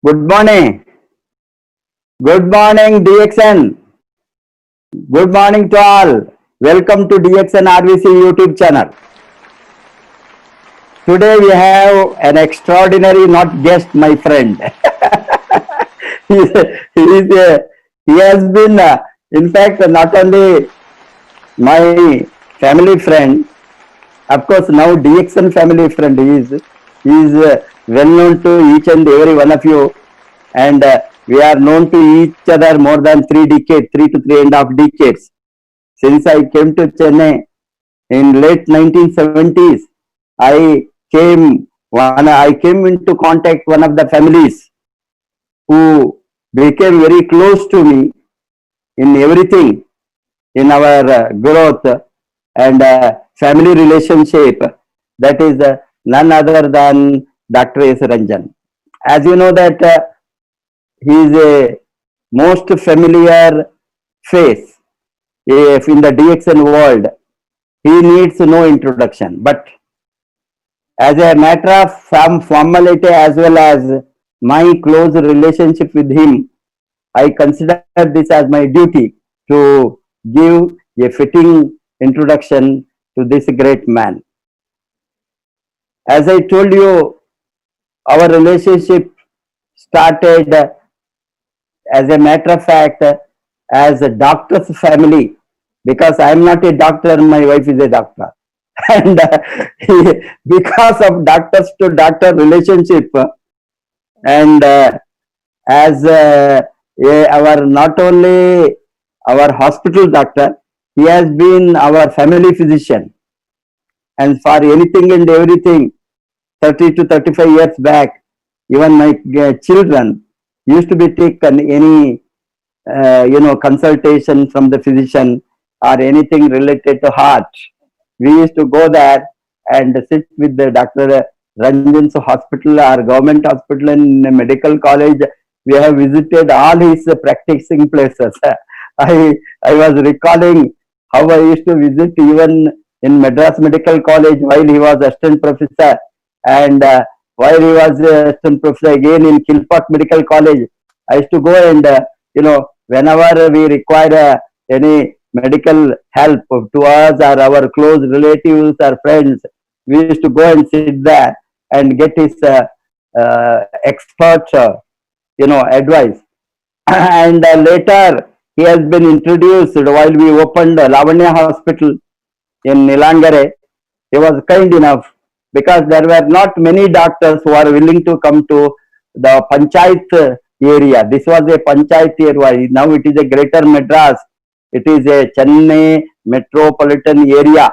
Good morning. Good morning, DXN. Good morning to all. Welcome to DXN RVC YouTube channel. Today we have an extraordinary not guest, my friend. he, he, is he has been, in fact, not only my family friend, of course, now DXN family friend. He is well known to each and every one of you, and we are known to each other more than 3 decades, 3 to 3.5 decades. Since I came to Chennai in late 1970s, I came into contact one of the families who became very close to me in everything in our growth and family relationship. That is none other than Dr. S. Ranjan. As you know that he is a most familiar face if in the DXN world. He needs no introduction. But as a matter of some formality as well as my close relationship with him, I consider this as my duty to give a fitting introduction to this great man. As I told you, our relationship started as a matter of fact as a doctor's family because I am not a doctor, my wife is a doctor. And because of doctors to doctor relationship, and as our not only our hospital doctor, he has been our family physician. And for anything and everything, 30 to 35 years back, even my children used to be taken any consultation from the physician or anything related to heart. We used to go there and sit with the Dr. Ranjan's hospital or government hospital and medical college. We have visited all his practicing places. I was recalling how I used to visit even in Madras Medical College while he was assistant professor, and while he was assistant professor again in Kilpatrick Medical College. I used to go and whenever we require any medical help to us or our close relatives or friends, we used to go and sit there and get his expert advice. And later he has been introduced while we opened Lavanya Hospital in Nilangare. He was kind enough because there were not many doctors who are willing to come to the Panchayat area. This was a Panchayat area. Now it is a Greater Madras. It is a Chennai metropolitan area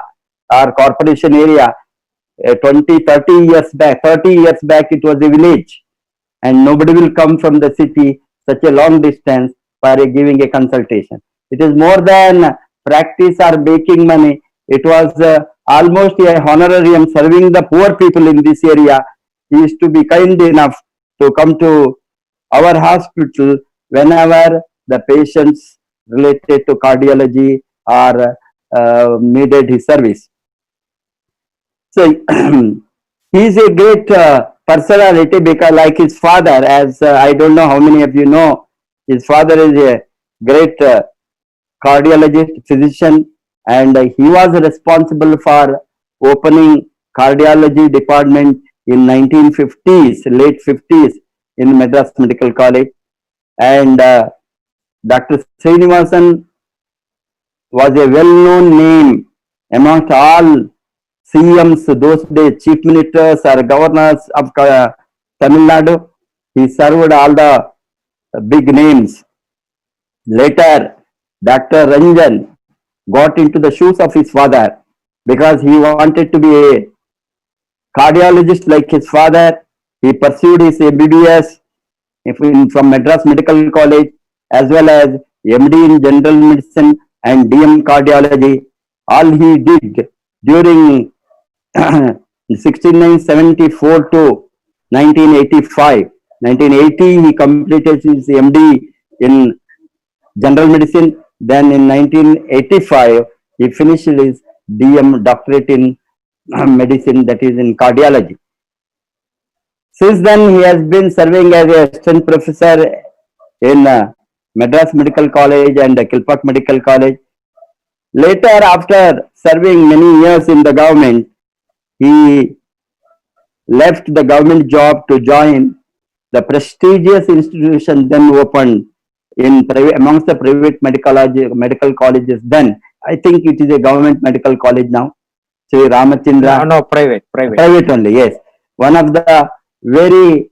or corporation area. 20, 30 years back, 30 years back, it was a village, and nobody will come from the city such a long distance for giving a consultation. It is more than practice or making money. It was almost a honorarium serving the poor people in this area. He used to be kind enough to come to our hospital whenever the patients related to cardiology or needed his service. So he is a great personality because, like his father, as I don't know how many of you know, his father is a great cardiologist, physician, and he was responsible for opening cardiology department in 1950s, late 50s in Madras Medical College. And Dr. Srinivasan was a well-known name amongst all CMs those days, chief ministers or governors of Tamil Nadu. He served all the big names. Later, Dr. Ranjan got into the shoes of his father because he wanted to be a cardiologist like his father. He pursued his MBBS from Madras Medical College as well as MD in General Medicine and DM Cardiology. All he did during 1974 to 1985. 1980 he completed his MD in General Medicine. Then in 1985 he finished his DM doctorate in medicine, that is in cardiology. Since then, he has been serving as a assistant professor in Madras Medical College and Kilpatrick Medical College. Later, after serving many years in the government, he left the government job to join the prestigious institution then opened in private, amongst the private medical colleges then. I think it is a government medical college now. Sri Ramachandra. No, private. Private only, yes. One of the very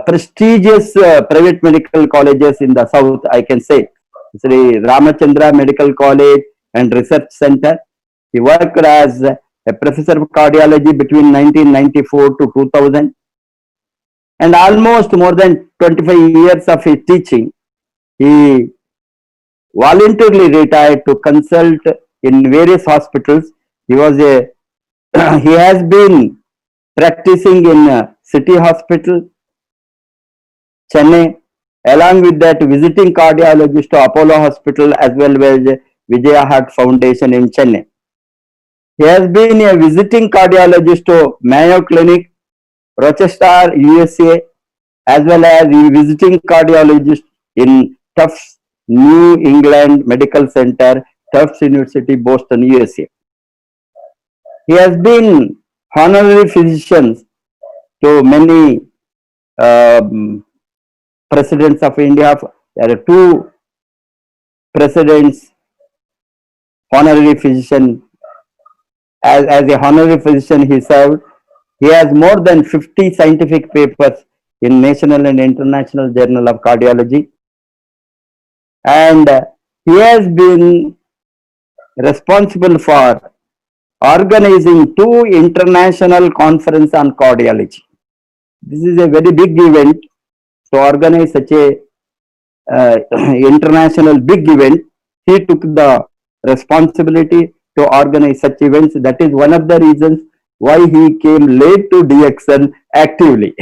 prestigious private medical colleges in the south, I can say. Sri Ramachandra Medical College and Research Center. He worked as a professor of cardiology between 1994 to 2000, and almost more than 25 years of his teaching. He voluntarily retired to consult in various hospitals. He was a he has been practicing in City Hospital, Chennai, along with that visiting cardiologist to Apollo Hospital as well as Vijaya Heart Foundation in Chennai. He has been a visiting cardiologist to Mayo Clinic, Rochester, USA, as well as a visiting cardiologist in Tufts New England Medical Center, Tufts University, Boston, USA. He has been honorary physician to many presidents of India. There are two presidents, honorary physician. As a honorary physician, he served. He has more than 50 scientific papers in national and international journal of cardiology. And he has been responsible for organizing 2 international conferences on cardiology. This is a very big event. To organize such a international big event, he took the responsibility to organize such events. That is one of the reasons why he came late to DXN actively.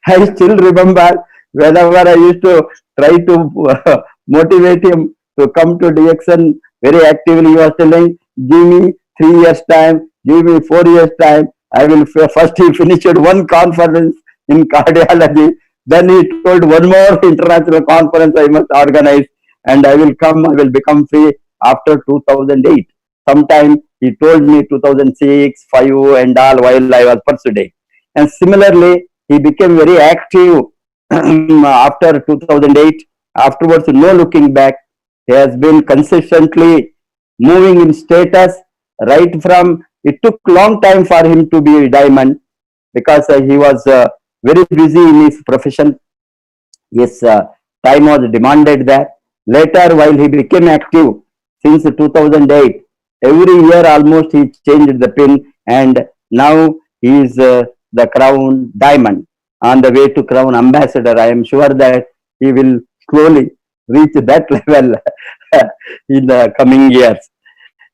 I still remember whenever I used to try to motivate him to come to DXN very actively, he was telling, give me 3 years time, give me 4 years time. I will first he finished one conference in cardiology. Then he told one more international conference I must organize and I will come, I will become free after 2008. Sometime he told me 2006, 5 and all while I was pursuing. And similarly, he became very active after 2008. Afterwards, no looking back. He has been consistently moving in status right from, it took long time for him to be a diamond because he was very busy in his profession. His time was demanded there. Later, while he became active since 2008, every year almost he changed the pin and now he is the crown diamond on the way to crown ambassador. I am sure that he will slowly reach that level in the coming years.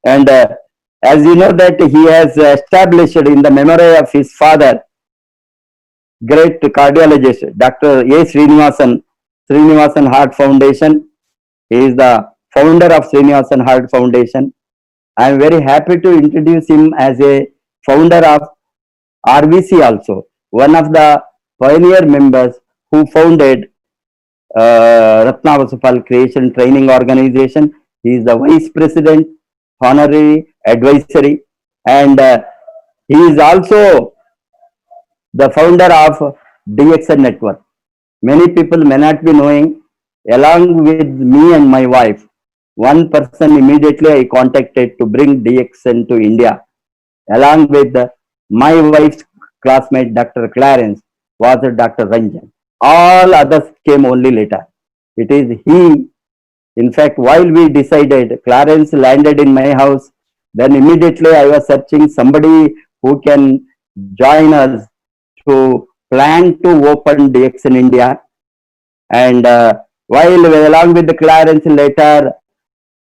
And as you know that he has established in the memory of his father, great cardiologist, Dr. A. Srinivasan Heart Foundation. He is the founder of Srinivasan Heart Foundation. I am very happy to introduce him as a founder of RVC also, one of the pioneer members who founded Ratnavasupal Creation Training Organization. He is the vice president, honorary advisory, and he is also the founder of DXN Network. Many people may not be knowing. Along with me and my wife, one person immediately I contacted to bring DXN to India. Along with my wife's classmate, Dr. Clarence, was Dr. Ranjan. All others came only later. It is he. In fact, while we decided, Clarence landed in my house. Then immediately I was searching somebody who can join us to plan to open DX in India. And while along with the Clarence later,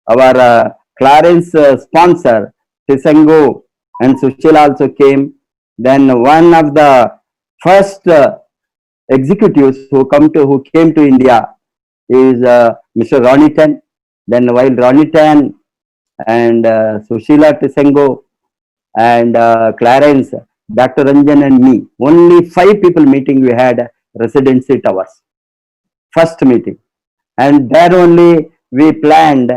our Clarence sponsor, Tisango and Sushila also came. Then one of the first executives who came to India is Mr. Ronnie Tan. Then while Ronnie Tan and Sushila Tisango and Clarence, Dr. Ranjan and me, only 5 people meeting we had residency towers. First meeting. And there only we planned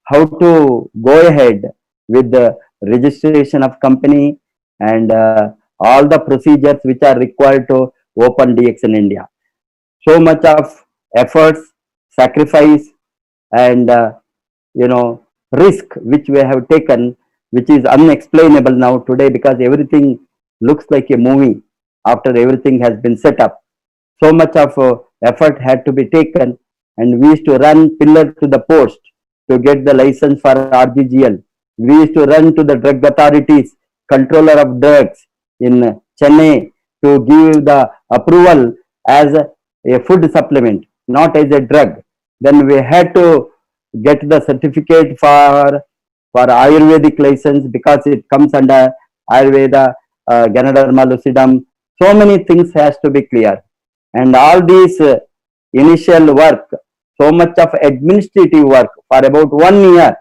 how to go ahead with the registration of company and all the procedures which are required to open DX in India. So much of efforts, sacrifice, and risk which we have taken, which is unexplainable now today because everything looks like a movie after everything has been set up. So much of effort had to be taken, and we used to run pillar to the post to get the license for RGGL. We used to run to the drug authorities, controller of drugs in Chennai, to give the approval as a food supplement, not as a drug. Then we had to get the certificate for Ayurvedic license because it comes under Ayurveda, Ganoderma lucidum. So many things has to be clear, and all these initial work, so much of administrative work for about 1 year,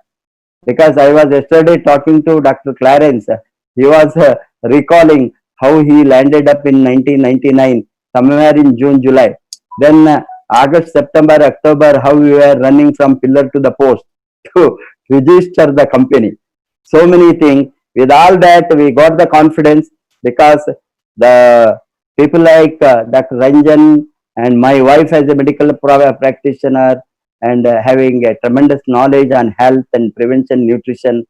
because I was yesterday talking to Dr. Clarence. He was recalling how he landed up in 1999, somewhere in June, July. Then August, September, October, how we were running from pillar to the post to register the company. So many things. With all that, we got the confidence because the people like Dr. Ranjan and my wife as a medical practitioner and having a tremendous knowledge on health and prevention, nutrition,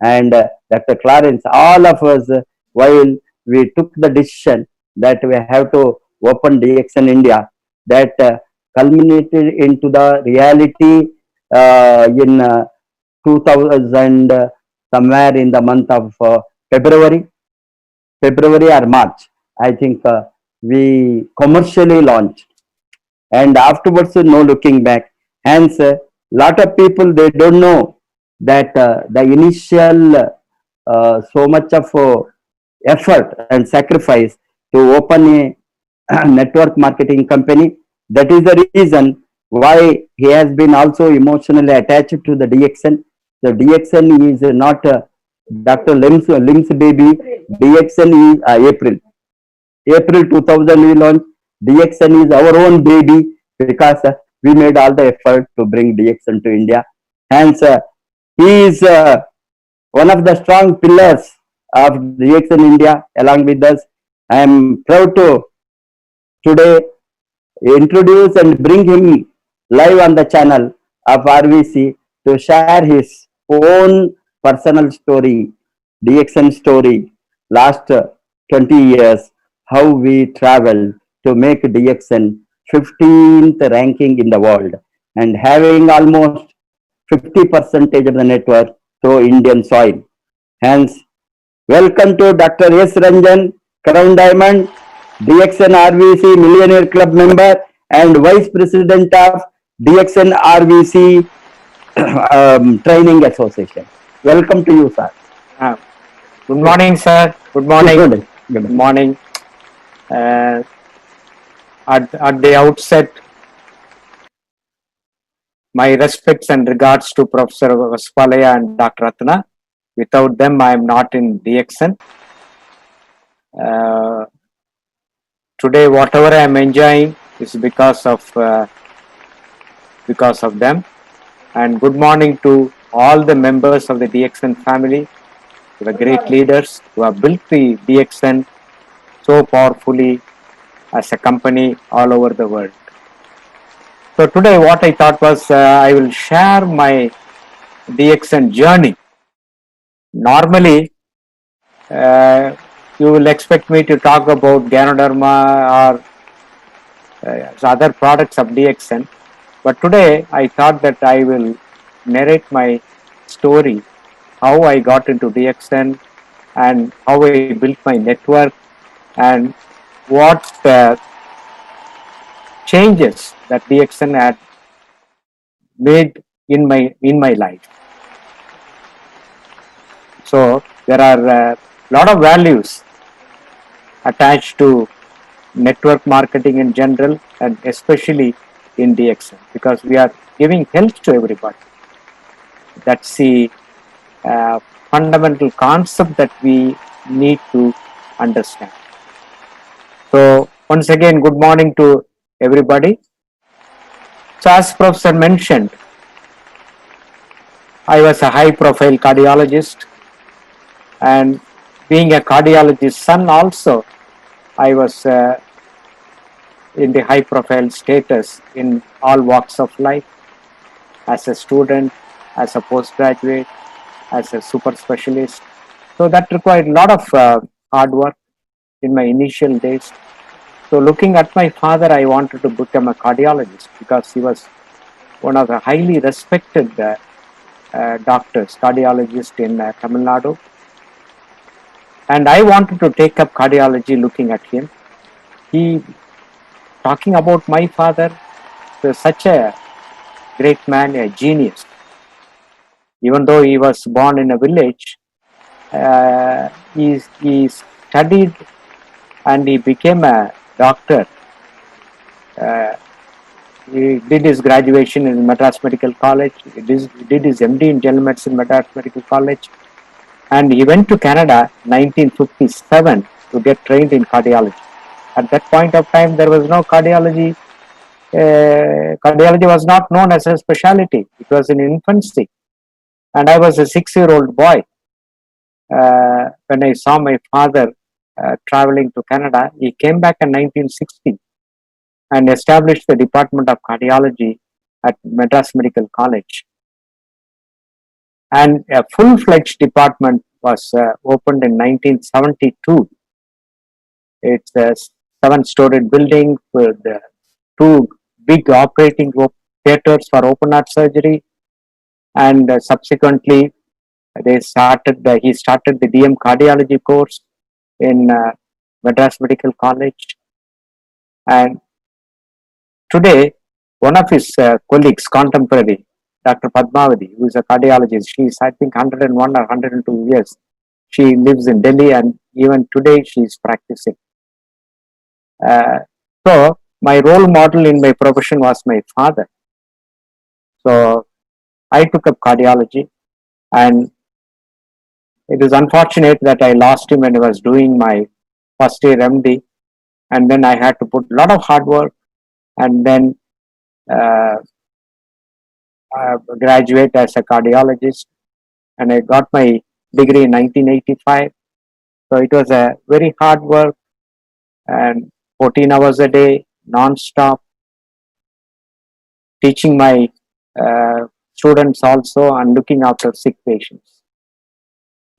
and Dr. Clarence, all of us, while we took the decision that we have to open DX in India, that culminated into the reality in 2000, somewhere in the month of February, February or March. I think we commercially launched, and afterwards no looking back. Hence, a lot of people they don't know that the initial so much of effort and sacrifice to open a network marketing company. That is the reason why he has been also emotionally attached to the DXN. The DXN is not Dr. Lim's baby. DXN is April 2000 we launched. DXN is our own baby because we made all the effort to bring DXN to India. Hence, he is one of the strong pillars of DXN India along with us. I am proud to today introduce and bring him live on the channel of RVC to share his own personal story, DXN story, last 20 years, how we traveled to make DXN 15th ranking in the world and having almost 50% of the network through Indian soil. Hence, welcome to Dr. S. Ranjan, Crown Diamond, DXN RVC Millionaire Club member and Vice President of DXN RVC Training Association. Welcome to you, sir. Good morning, sir. Good morning. Good morning. Good morning. At the outset, my respects and regards to Professor Vaspalaya and Dr. Ratna. Without them, I am not in DXN. Today, whatever I am enjoying is because of them. And good morning to all the members of the DXN family, the great leaders who have built the DXN so powerfully as a company all over the world. So today what I thought was I will share my DXN journey. Normally, you will expect me to talk about Ganoderma or other products of DXN. But today I thought that I will narrate my story, how I got into DXN and how I built my network and what changes that DXN had made in my life. So there are a lot of values attached to network marketing in general and especially in DXN because we are giving health to everybody. That's the fundamental concept that we need to understand. So once again, good morning to everybody. So as Professor mentioned, I was a high profile cardiologist, and being a cardiologist's son also, I was in the high profile status in all walks of life, as a student, as a postgraduate, as a super specialist. So that required a lot of hard work in my initial days. So looking at my father, I wanted to become a cardiologist because he was one of the highly respected doctors, cardiologist in Tamil Nadu. And I wanted to take up cardiology looking at him. He, talking about my father, was such a great man, a genius. Even though he was born in a village, he studied and he became a doctor. He did his graduation in Madras Medical College. He did his MD in General Medicine, Madras Medical College. And he went to Canada 1957 to get trained in cardiology. At that point of time, there was no cardiology. Cardiology was not known as a specialty. It was in infancy. And I was a 6-year-old boy. When I saw my father traveling to Canada, he came back in 1960 and established the Department of Cardiology at Madras Medical College. And a full-fledged department was opened in 1972. It's a 7-storied building with 2 big operating theaters for open heart surgery, and subsequently he started the DM cardiology course in Madras Medical College. And today, one of his colleagues, contemporary, Dr. Padmavati, who is a cardiologist, she is, I think, 101 or 102 years. She lives in Delhi, and even today she is practicing. So my role model in my profession was my father. So I took up cardiology, and it is unfortunate that I lost him when I was doing my first year MD, and then I had to put a lot of hard work, and then graduate as a cardiologist, and I got my degree in 1985. So it was a very hard work, and 14 hours a day, non-stop, teaching my students also and looking after sick patients.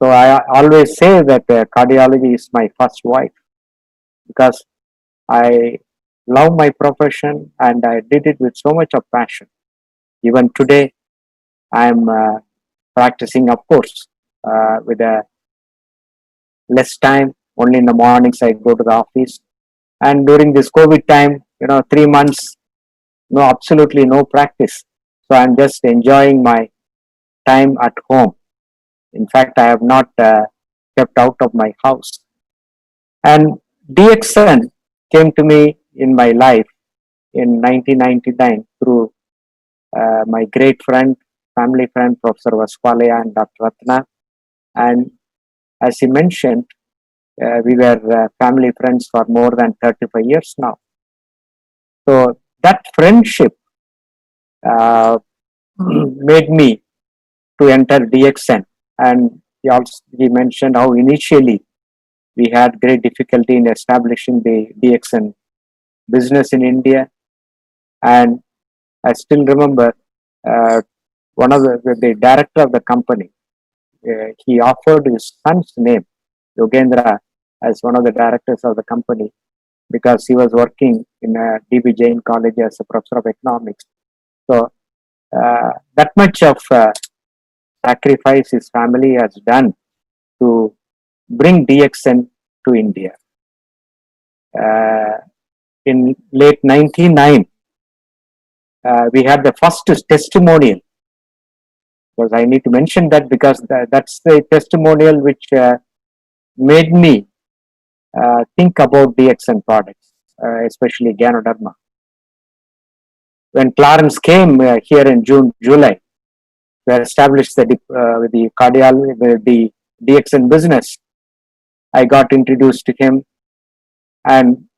So I always say that cardiology is my first wife, because I love my profession and I did it with so much of passion. Even today, I'm practicing, of course, with a less time. Only in the mornings I go to the office. And during this COVID time, 3 months, no, absolutely no practice. So I'm just enjoying my time at home. In fact, I have not stepped out of my house. And DXN came to me in my life in 1999 through my great friend, family friend, Professor Vaswalaya and Dr. Ratna. And as he mentioned, we were family friends for more than 35 years now. So that friendship made me to enter DXN. And he mentioned how initially we had great difficulty in establishing the DXN business in India. And I still remember one of the director of the company, he offered his son's name, Yogendra, as one of the directors of the company, because he was working in DB Jain College as a professor of economics. So that much of sacrifice his family has done to bring DXN to India. In late 99, we had the first testimonial. Because I need to mention that, because that's the testimonial which made me think about DXN products, especially Ganoderma. When Clarence came here in July, to establish the DXN business, I got introduced to him, and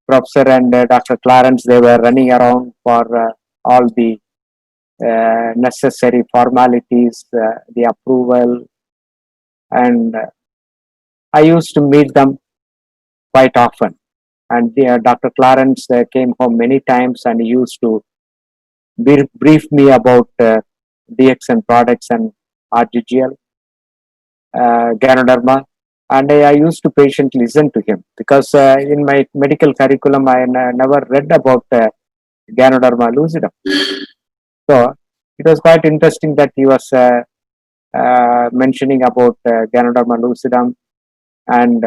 Professor and Dr. Clarence, they were running around for all the necessary formalities, the approval, and I used to meet them quite often. And Dr. Clarence came home many times, and he used to brief me about DXN products and RGGL, Ganoderma, and I used to patiently listen to him because in my medical curriculum I never read about Ganoderma lucidum. So it was quite interesting that he was mentioning about Ganoderma lucidum, and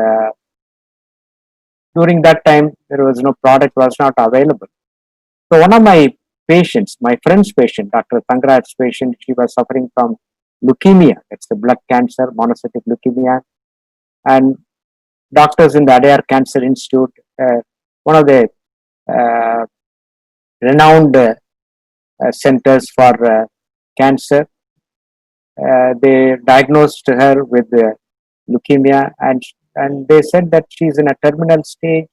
during that time there was no product was not available. So one of my patients, my friend's patient, Dr. Tangaraj's patient, she was suffering from leukemia. It's a blood cancer, monocytic leukemia, and doctors in the Adyar Cancer Institute, one of the uh, renowned centers for cancer, they diagnosed her with leukemia, and they said that she's in a terminal stage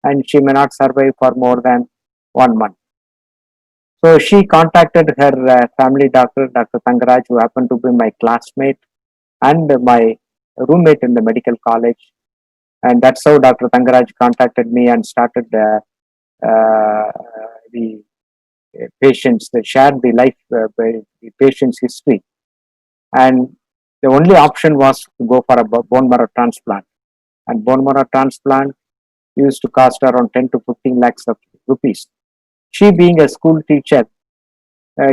and she may not survive for more than 1 month. So she contacted her family doctor, Dr. Tangaraj, who happened to be my classmate and my roommate in the medical college. And that's how Dr. Tangaraj contacted me and started the patients, they shared the life, the patient's history. And the only option was to go for a bone marrow transplant. And bone marrow transplant used to cost around 10 to 15 lakhs of rupees. She being a school teacher,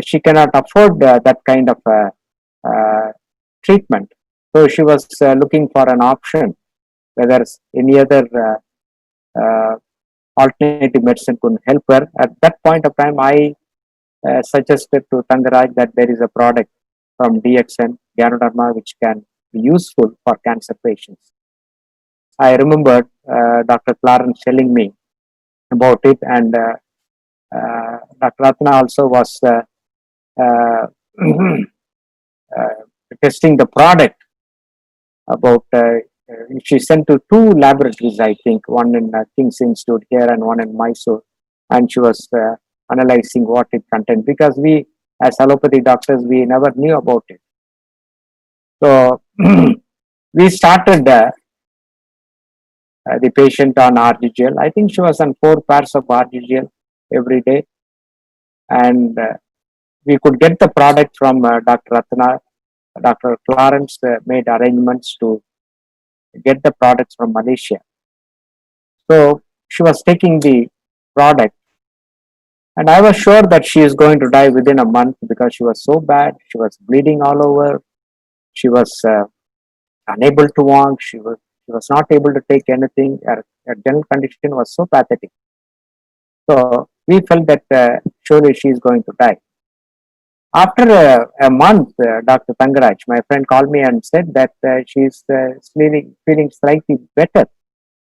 she cannot afford that kind of treatment. So she was looking for an option, whether any other alternative medicine could help her. At that point of time, I suggested to Tangaraj that there is a product from DXN, Ganoderma, which can be useful for cancer patients. I remembered Dr. Clarence telling me about it, and Dr. Ratna also was uh, testing the product about she sent to two laboratories, I think, one in King's Institute here and one in Mysore, and she was analyzing what it contained, because we as allopathy doctors we never knew about it. So we started the patient on RGGL. I think she was on 4 pairs of RGGL every day, and we could get the product from Dr. Ratna. Dr. Clarence made arrangements to get the products from Malaysia. So she was taking the product, and I was sure that she is going to die within a month because she was so bad. She was bleeding all over. She was unable to walk. She was not able to take anything. Her dental condition was so pathetic. So we felt that surely she is going to die. After a month, Dr. Tangaraj, my friend, called me and said that she is feeling slightly better,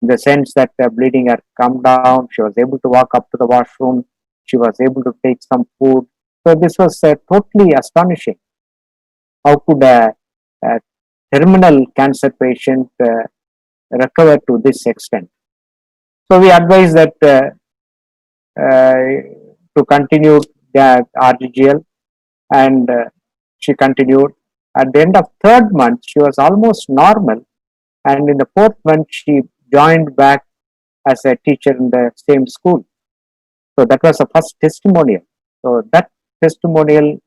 in the sense that bleeding had come down. She was able to walk up to the washroom. She was able to take some food. So this was totally astonishing. How could a terminal cancer patient recover to this extent? So we advised that to continue the RGGL, and she continued. At the end of 3rd month, she was almost normal, and in the 4th month, she joined back as a teacher in the same school. So that was the first testimonial. So that testimonial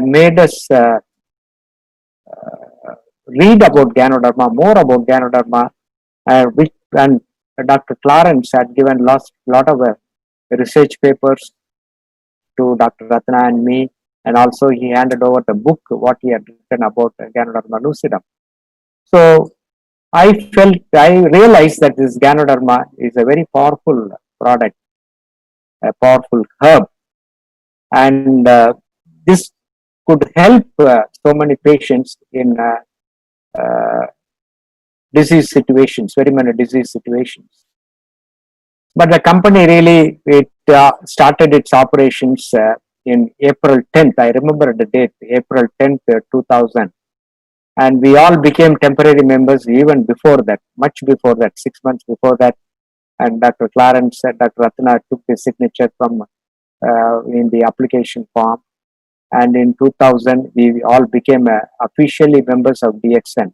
made us read about Ganoderma, more about Ganoderma, and Dr. Clarence had given lot of research papers to Dr. Ratna and me, and also he handed over the book what he had written about Ganoderma lucidum. So I realized that this Ganoderma is a very powerful product, a powerful herb, and this could help so many patients in disease situations, very many disease situations. But the company really started its operations in April 10th. I remember the date, April 10th, 2000. and we all became temporary members even before that, much before that, 6 months before that. And Dr. Clarence, Dr. Ratna took the signature from in the application form. And in 2000, we all became officially members of DXN.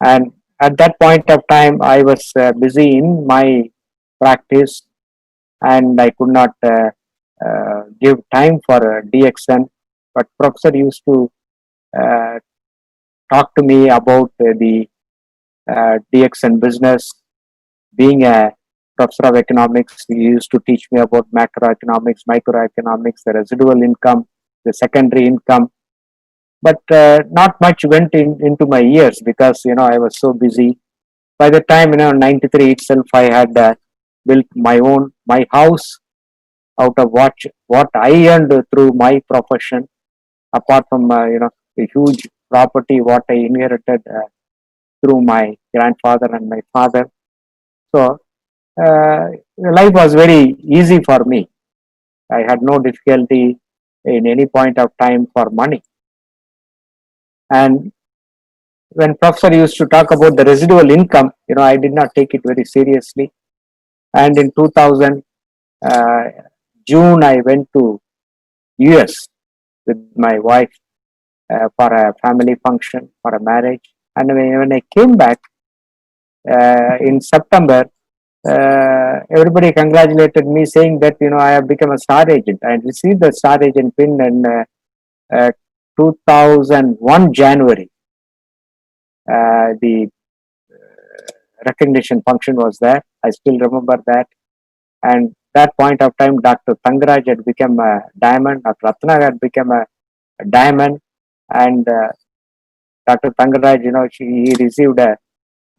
And at that point of time, I was busy in my practice, and I could not give time for DXN. But professor used to uh, talk to me about the DXN business. Being a professor of economics, he used to teach me about macroeconomics, microeconomics, the residual income, the secondary income. But not much went into my ears because I was so busy. By the time '93 itself, I had built my house out of what I earned through my profession. Apart from a huge property what I inherited through my grandfather and my father. So life was very easy for me. I had no difficulty in any point of time for money. And when professor used to talk about the residual income, I did not take it very seriously. And in 2000 June, I went to US with my wife for a family function, for a marriage. And when I came back in September, everybody congratulated me, saying that I have become a star agent. I received the star agent pin in 2001 January. The recognition function was there. I still remember that. And that point of time, Dr. Tangaraj had become a diamond. Dr. Ratna had become a diamond, and Dr. Tangaraj, he received a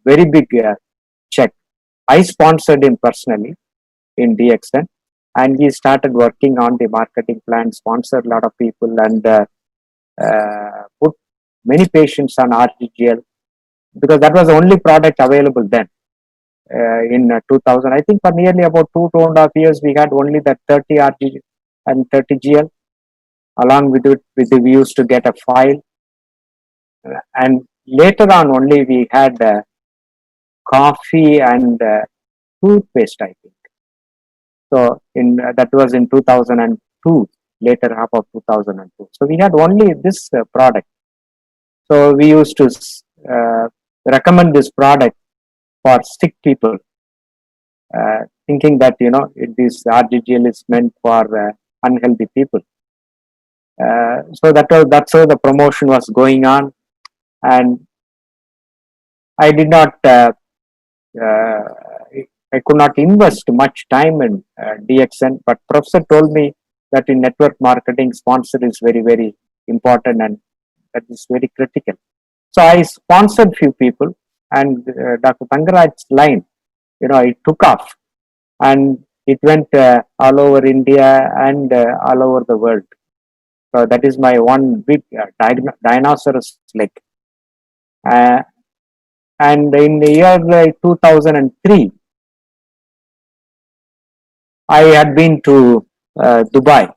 very big check. I sponsored him personally in DXN, and he started working on the marketing plan, sponsored a lot of people, and put many patients on RGGL because that was the only product available then. In 2000, I think for nearly about 2.5 years, we had only that 30 RG and 30 GL. Along with it, we used to get a file, and later on only we had coffee and toothpaste, I think. So that was in 2002, later half of 2002. So we had only this product. So we used to recommend this product for sick people, thinking that this RGGL is meant for unhealthy people. So that's how the promotion was going on, and I did not. I could not invest much time in DXN, but professor told me that in network marketing, sponsor is very, very important, and that is very critical. So I sponsored few people, and Dr. Tangaraj's line, it took off, and it went all over India and all over the world. So that is my one big dinosaurus leg. And in the year 2003, I had been to Dubai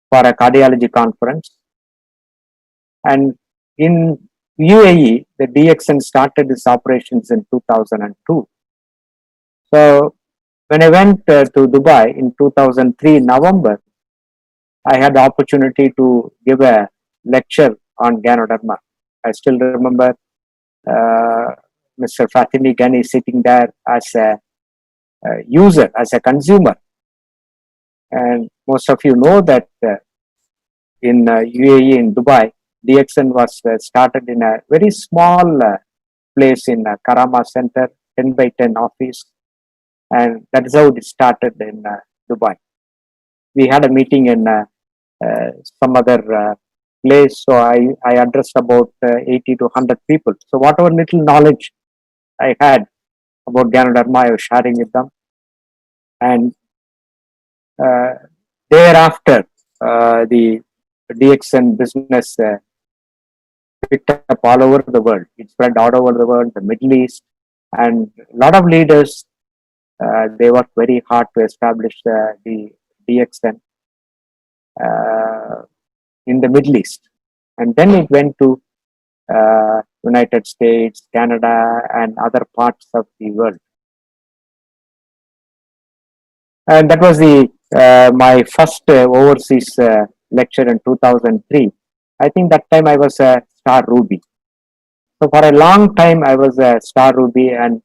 for a cardiology conference. And in UAE, the DXN started its operations in 2002. So when I went to Dubai in 2003 November, I had the opportunity to give a lecture on Ganoderma. I still remember Mr. Fatimi Ghani sitting there as a user, as a consumer. And most of you know that in UAE, in Dubai, DXN was started in a very small place in Karama Center, 10 by 10 office. And that is how it started in Dubai. We had a meeting in some other place, so I addressed about 80 to 100 people. So whatever little knowledge I had about Ganoderma, I was sharing with them. And thereafter, the DXN business picked up all over the world. It spread all over the world, the Middle East, and a lot of leaders, they worked very hard to establish the DXN in the Middle East. And then it went to United States, Canada, and other parts of the world. And that was the my first overseas lecture in 2003. I think that time I was a star Ruby. So for a long time I was a star Ruby, and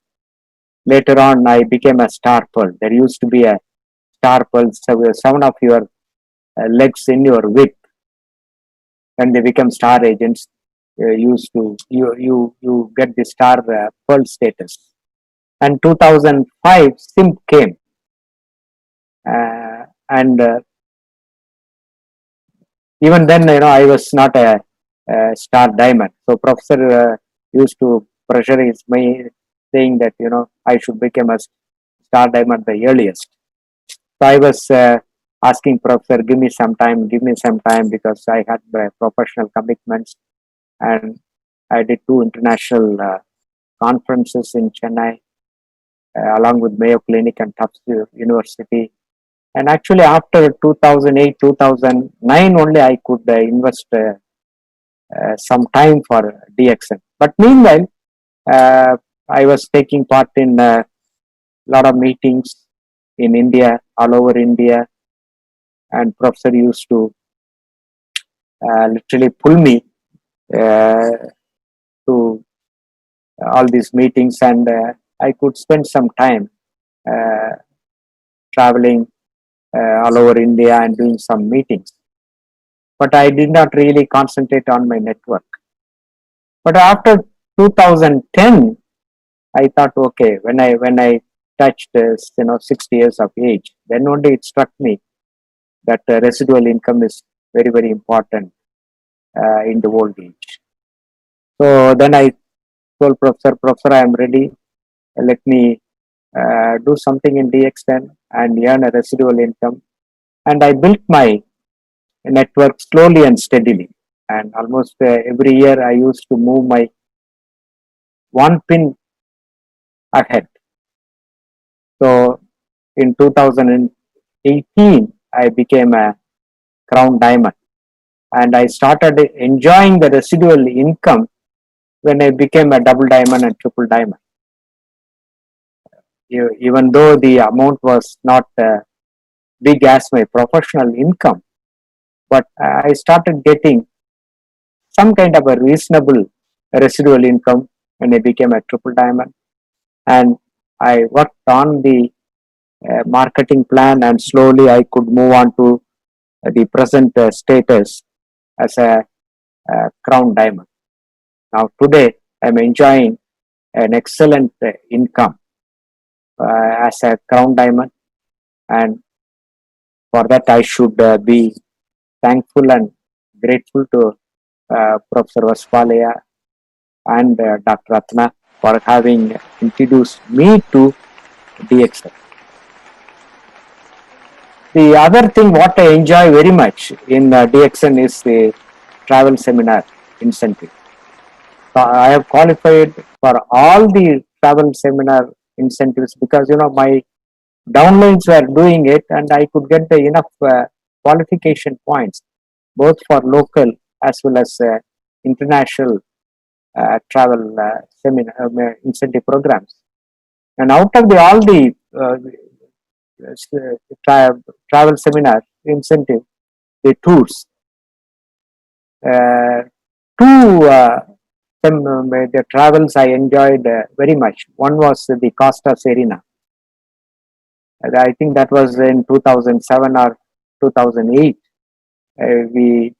later on I became a star Pearl. There used to be a star Pearl, so seven of your legs in your whip, when they become star agents. Used to you get the star Pearl status. And 2005 SIM came, and even then, I was not a star diamond. So professor used to pressurize me, saying that I should become a star diamond the earliest. So I was asking professor, give me some time, because I had professional commitments, and I did 2 international conferences in Chennai, along with Mayo Clinic and Tufts University. And actually, after 2008, 2009, only I could invest some time for DXN. But meanwhile, I was taking part in a lot of meetings in India, all over India, and professor used to literally pull me to all these meetings, and I could spend some time traveling all over India and doing some meetings. But I did not really concentrate on my network. But after 2010, I thought, okay, when I touched 60 years of age, then only it struck me that residual income is very, very important in the old age. So then I told Professor, I am ready. Let me do something in DXN and earn a residual income. And I built my network slowly and steadily. And almost every year I used to move my one pin ahead. So in 2018, I became a crown diamond, and I started enjoying the residual income when I became a double diamond and triple diamond. Even though the amount was not big as my professional income, but I started getting some kind of a reasonable residual income when I became a triple diamond. And I worked on the marketing plan, and slowly I could move on to the present status as a crown diamond. Now today I'm enjoying an excellent income as a crown diamond, and for that I should be thankful and grateful to Professor Vaspalaya and Dr. Ratna for having introduced me to DXN. The other thing what I enjoy very much in DXN is the travel seminar incentive. I have qualified for all the travel seminar incentives because my downlines were doing it, and I could get the enough qualification points both for local as well as international travel seminar incentive programs. And out of all the travel seminar incentive, the tours, the travels I enjoyed very much. One was the Costa Serena. I think that was in 2007 or 2008. We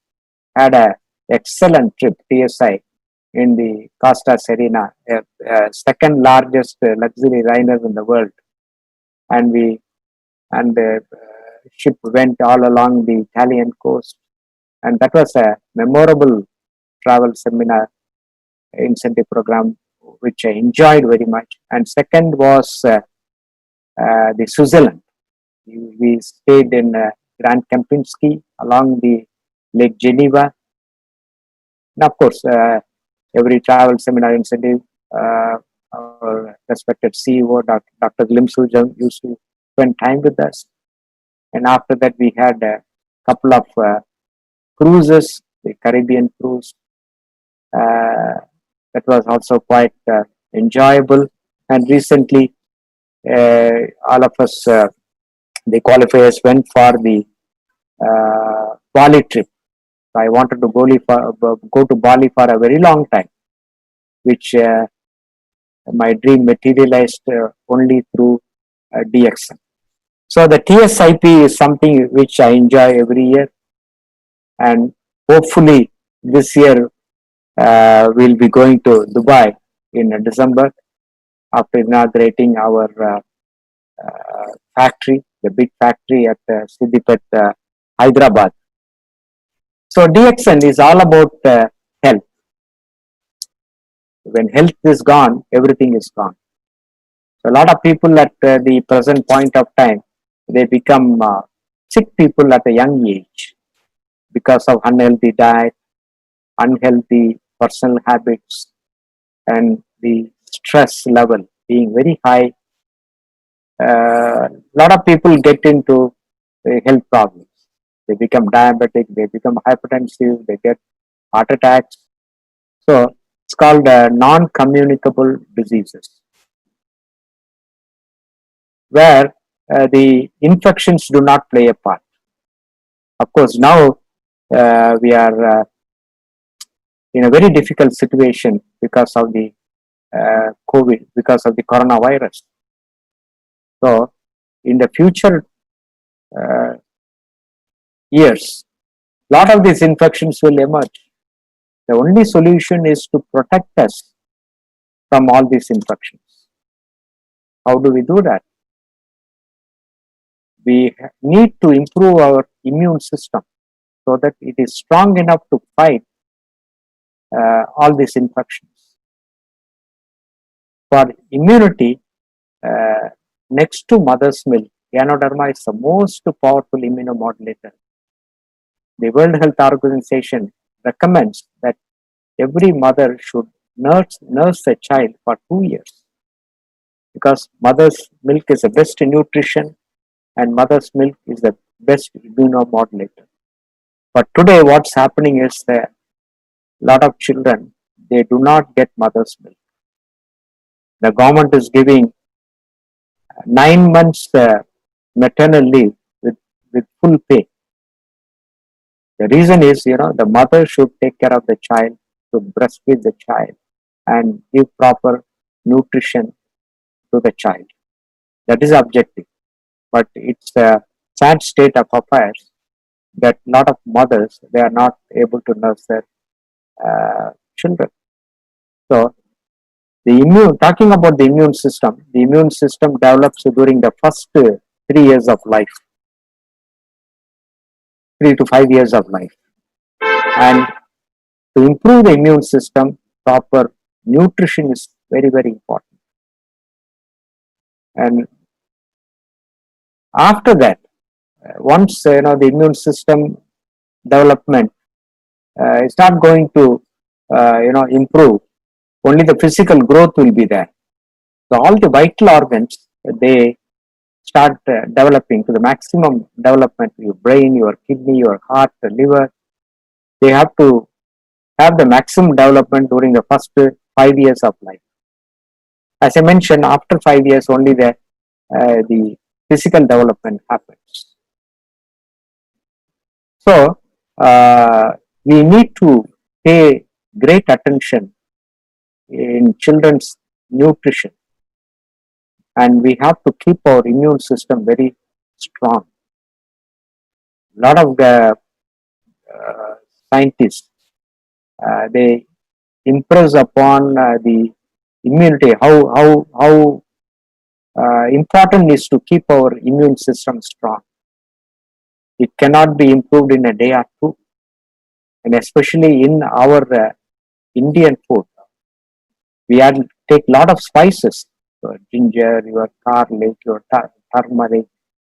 had a excellent trip, TSI, in the Costa Serena, second largest luxury liner in the world. And the ship went all along the Italian coast. And that was a memorable travel seminar incentive program, which I enjoyed very much. And second was the Switzerland. We stayed in Grand Kempinski along the Lake Geneva. And of course, every travel seminar incentive, our respected CEO, Dr. Lim Sujam, used to spend time with us. And after that, we had a couple of cruises, the Caribbean cruise, That was also quite enjoyable. And recently, all of us, the qualifiers, went for the Bali trip. I wanted to go to Bali for a very long time, which my dream materialized only through DXN. So the TSIP is something which I enjoy every year, and hopefully this year we'll be going to Dubai in December after inaugurating our factory, the big factory at Siddipet, Hyderabad. So DXN is all about health. When health is gone, everything is gone. So a lot of people at the present point of time, they become sick people at a young age because of unhealthy diet, unhealthy personal habits, and the stress level being very high. A lot of people get into health problems. They become diabetic, they become hypertensive, they get heart attacks. So it's called non-communicable diseases, where the infections do not play a part. Of course, now we are in a very difficult situation because of the COVID, because of the coronavirus. So, in the future years, a lot of these infections will emerge. The only solution is to protect us from all these infections. How do we do that? We need to improve our immune system so that it is strong enough to fight all these infections. For immunity, next to mother's milk, Ganoderma is the most powerful immunomodulator. The World Health Organization recommends that every mother should nurse a child for 2 years, because mother's milk is the best nutrition and mother's milk is the best immunomodulator. But today what's happening is that a lot of children, they do not get mother's milk. The government is giving 9 months maternal leave with full pay. The reason is, the mother should take care of the child, to breastfeed the child and give proper nutrition to the child. That is the objective. But it's a sad state of affairs that a lot of mothers, they are not able to nurse their children. So, talking about the immune system develops during the first 3 years of life, 3 to 5 years of life. And to improve the immune system, proper nutrition is very, very important. And after that, once the immune system development is not going to improve, only the physical growth will be there. So all the vital organs, they start developing to the maximum development. Your brain, your kidney, your heart, the liver, they have to have the maximum development during the first 5 years of life. As I mentioned, after 5 years only the physical development happens. So we need to pay great attention in children's nutrition, and we have to keep our immune system very strong. A lot of the scientists, they impress upon the immunity, how important is to keep our immune system strong. It cannot be improved in a day or two, and especially in our Indian food, we take a lot of spices, your ginger, your garlic, your turmeric,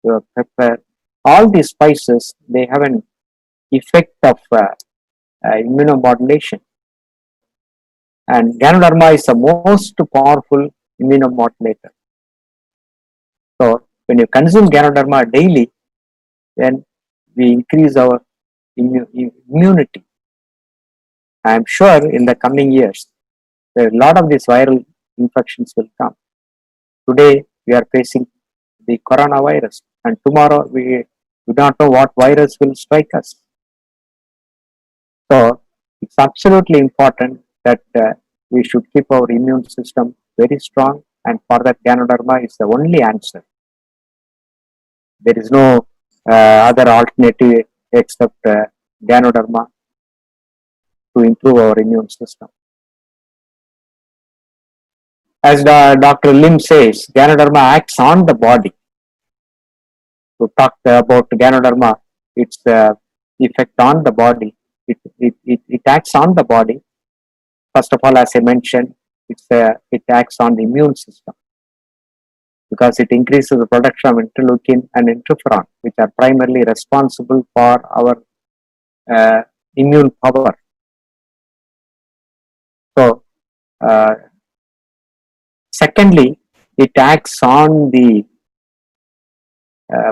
your pepper. All these spices, they have an effect of immunomodulation. And Ganoderma is the most powerful immunomodulator. So when you consume Ganoderma daily, then we increase our immunity. I am sure in the coming years, a lot of these viral infections will come. Today, we are facing the coronavirus, and tomorrow we do not know what virus will strike us. So, it's absolutely important that we should keep our immune system very strong, and for that, Ganoderma is the only answer. There is no other alternative except Ganoderma to improve our immune system. As Dr. Lim says, Ganoderma acts on the body. To talk about Ganoderma, its effect on the body, it acts on the body. First of all, as I mentioned, it acts on the immune system because it increases the production of interleukin and interferon, which are primarily responsible for our immune power. So, secondly, it acts on the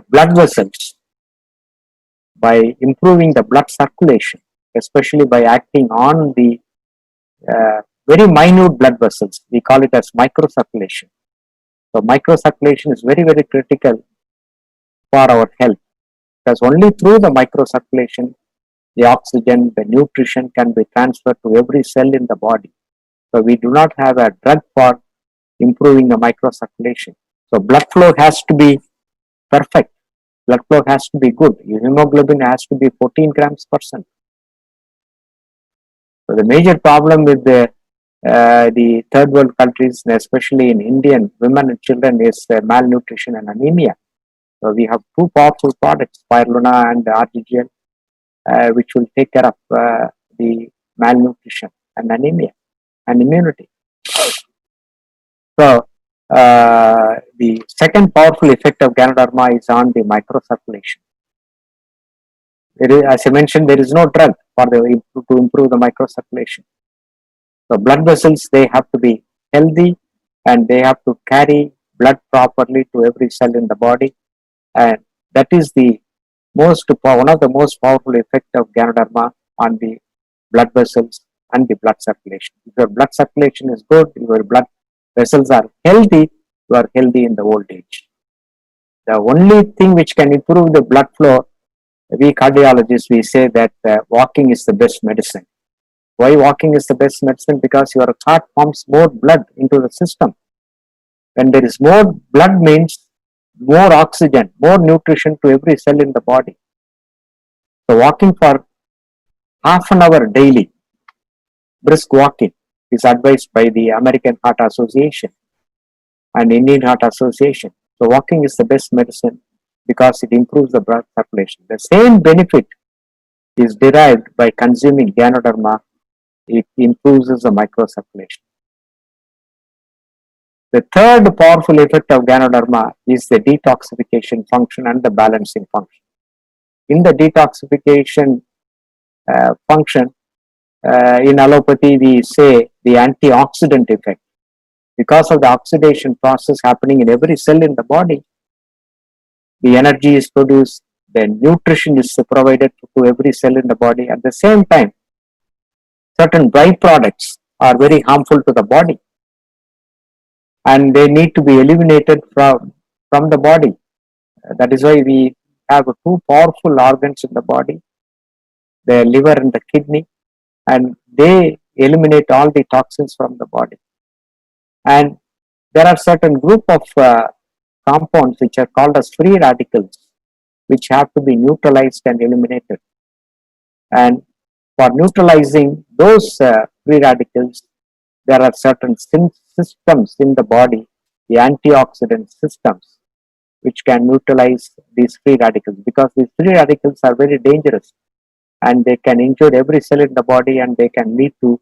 blood vessels by improving the blood circulation, especially by acting on the very minute blood vessels. We call it as microcirculation. So, microcirculation is very, very critical for our health because only through the microcirculation, the oxygen, the nutrition can be transferred to every cell in the body. So, we do not have a drug for improving the microcirculation. So, blood flow has to be perfect. Blood flow has to be good. Your hemoglobin has to be 14 grams per cent. So, the major problem with the third world countries, especially in Indian women and children, is malnutrition and anemia. So, we have two powerful products, Spirulina and RGGL, which will take care of the malnutrition and anemia and immunity. So, the second powerful effect of Ganoderma is on the microcirculation. As I mentioned, there is no drug to improve the microcirculation. So, blood vessels, they have to be healthy and they have to carry blood properly to every cell in the body, and that is one of the most powerful effects of Ganoderma on the blood vessels and the blood circulation. If your blood circulation is good, your blood vessels are healthy, you are healthy in the old age. The only thing which can improve the blood flow, we cardiologists, we say that walking is the best medicine. Why walking is the best medicine? Because your heart pumps more blood into the system. When there is more blood means more oxygen, more nutrition to every cell in the body. So walking for half an hour daily, brisk walking, is advised by the American Heart Association and Indian Heart Association. So walking is the best medicine because it improves the blood circulation. The same benefit is derived by consuming Ganoderma. It improves the microcirculation. The third powerful effect of Ganoderma is the detoxification function and the balancing function. In the detoxification function, in allopathy, we say the antioxidant effect. Because of the oxidation process happening in every cell in the body, the energy is produced, the nutrition is provided to every cell in the body. At the same time, certain byproducts are very harmful to the body and they need to be eliminated from the body. That is why we have two powerful organs in the body, the liver and the kidney, and they eliminate all the toxins from the body. And there are certain group of compounds which are called as free radicals, which have to be neutralized and eliminated. And for neutralizing those free radicals, there are certain systems in the body, the antioxidant systems, which can neutralize these free radicals, because these free radicals are very dangerous and they can injure every cell in the body and they can lead to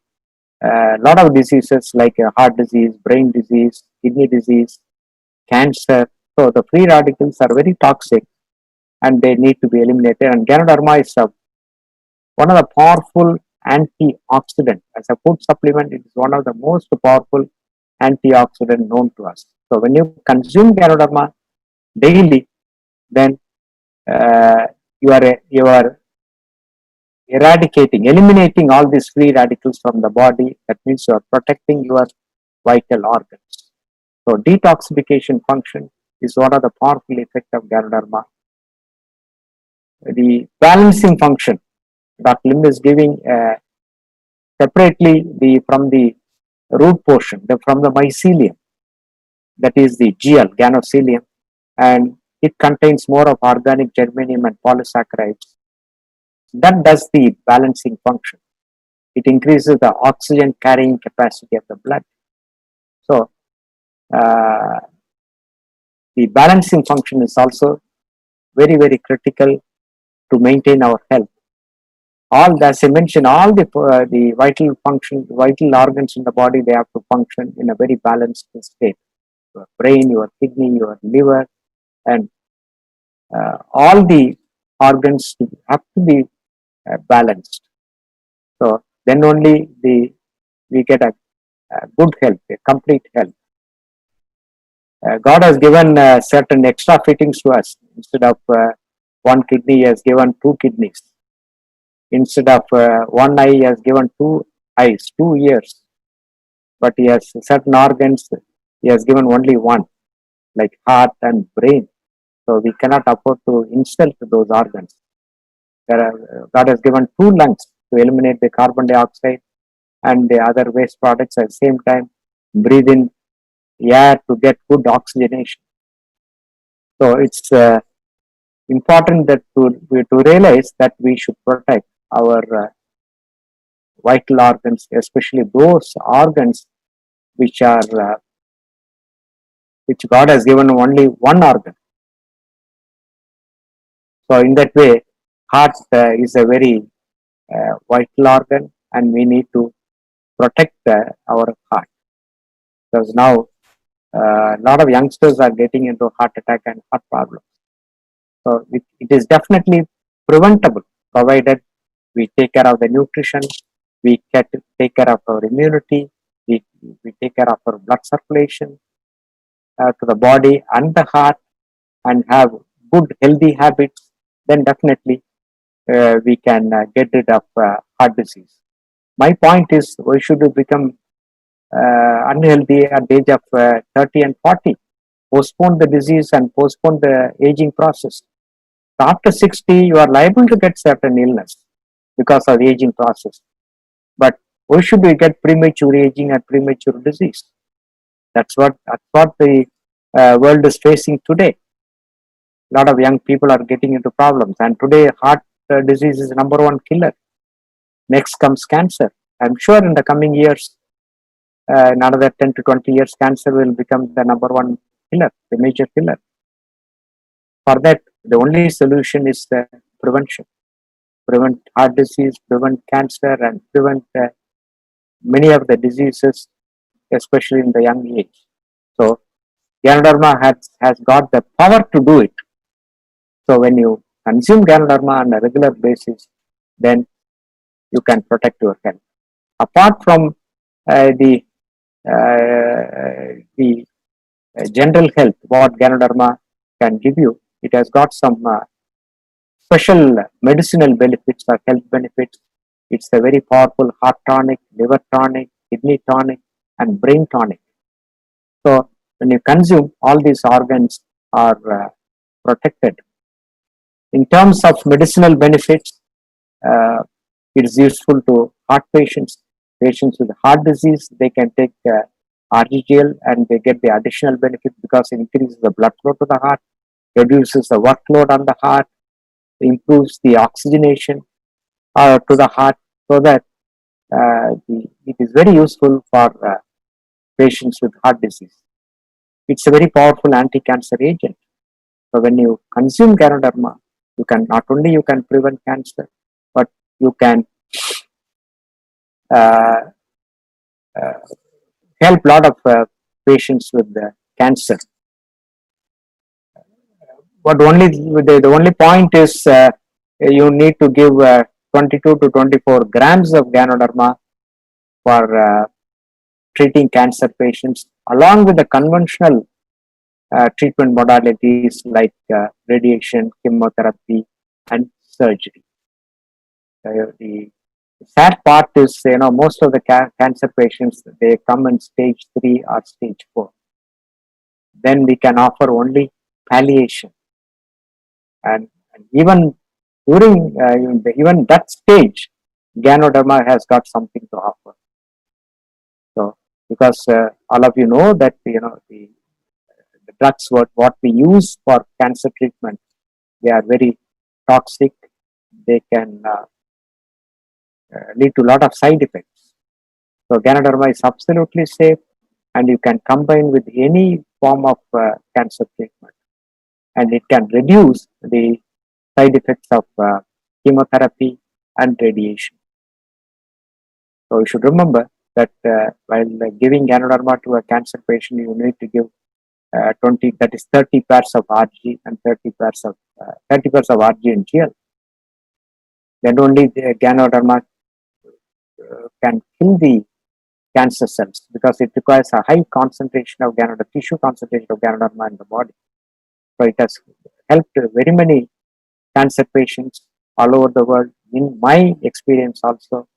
a lot of diseases like heart disease, brain disease, kidney disease, cancer. So the free radicals are very toxic and they need to be eliminated. And Ganoderma is one of the powerful antioxidant. As a food supplement, it is one of the most powerful antioxidant known to us. So when you consume Ganoderma daily, then your eradicating, eliminating all these free radicals from the body. That means you are protecting your vital organs. So detoxification function is one of the powerful effects of Ganoderma. The balancing function, Dr. Lim is giving separately from the root portion, from the mycelium, that is the GL, ganothelium, and it contains more of organic germanium and polysaccharides. That does the balancing function. It increases the oxygen carrying capacity of the blood. So, the balancing function is also very, very critical to maintain our health. All, as I mentioned, all the vital function, vital organs in the body, they have to function in a very balanced state. Your brain, your kidney, your liver, and all the organs have to be balanced. So then only we get a good health, a complete health. God has given certain extra fittings to us. Instead of one kidney, He has given two kidneys. Instead of one eye, He has given two eyes, 2 ears. But He has certain organs, He has given only one, like heart and brain. So we cannot afford to insult those organs. God has given two lungs to eliminate the carbon dioxide and the other waste products, at the same time breathe in air to get good oxygenation. So it's important that to realize that we should protect our vital organs, especially those organs which are which God has given only one organ. So in that way, heart is a very vital organ, and we need to protect our heart, because now a lot of youngsters are getting into heart attack and heart problems. So it is definitely preventable, provided we take care of the nutrition, we take care of our immunity, we take care of our blood circulation to the body and the heart, and have good healthy habits. Then definitely we can get rid of heart disease. My point is, why should we become unhealthy at the age of 30 and 40? Postpone the disease and postpone the aging process. After 60, you are liable to get certain illness because of the aging process. But why should we get premature aging and premature disease? That's what the world is facing today. A lot of young people are getting into problems, and today heart disease is number one killer. Next comes cancer. I'm sure in the coming years, another 10 to 20 years, cancer will become the number one killer, the major killer. For that, the only solution is prevention. Prevent heart disease, prevent cancer, and prevent many of the diseases, especially in the young age. So, Ganoderma has got the power to do it. So, when you consume Ganoderma on a regular basis, then you can protect your health. Apart from the general health, what Ganoderma can give you, it has got some special medicinal benefits or health benefits. It's a very powerful heart tonic, liver tonic, kidney tonic, and brain tonic. So when you consume, all these organs are protected. In terms of medicinal benefits, it is useful to heart patients. Patients with heart disease, they can take RGGL, and they get the additional benefit because it increases the blood flow to the heart, reduces the workload on the heart, improves the oxygenation to the heart, so that it is very useful for patients with heart disease. It's a very powerful anti-cancer agent. So when you consume Ganoderma, you can not only you can prevent cancer, but you can help a lot of patients with cancer. But the only point is you need to give 22 to 24 grams of Ganoderma for treating cancer patients, along with the conventional treatment modalities like radiation, chemotherapy, and surgery. The sad part is, most of the cancer patients, they come in stage 3 or stage 4. Then we can offer only palliation. And even during even that stage, Ganoderma has got something to offer. So, because all of you know that, the drugs what we use for cancer treatment, they are very toxic. They can lead to a lot of side effects. So Ganoderma is absolutely safe, and you can combine with any form of cancer treatment, and it can reduce the side effects of chemotherapy and radiation. So you should remember that while giving Ganoderma to a cancer patient, you need to give that is 30 pairs of Rg and 30 pairs of Rg and Gl. Then only the Ganoderma can kill the cancer cells, because it requires a high concentration of tissue concentration of Ganoderma in the body. So it has helped very many cancer patients all over the world. In my experience also,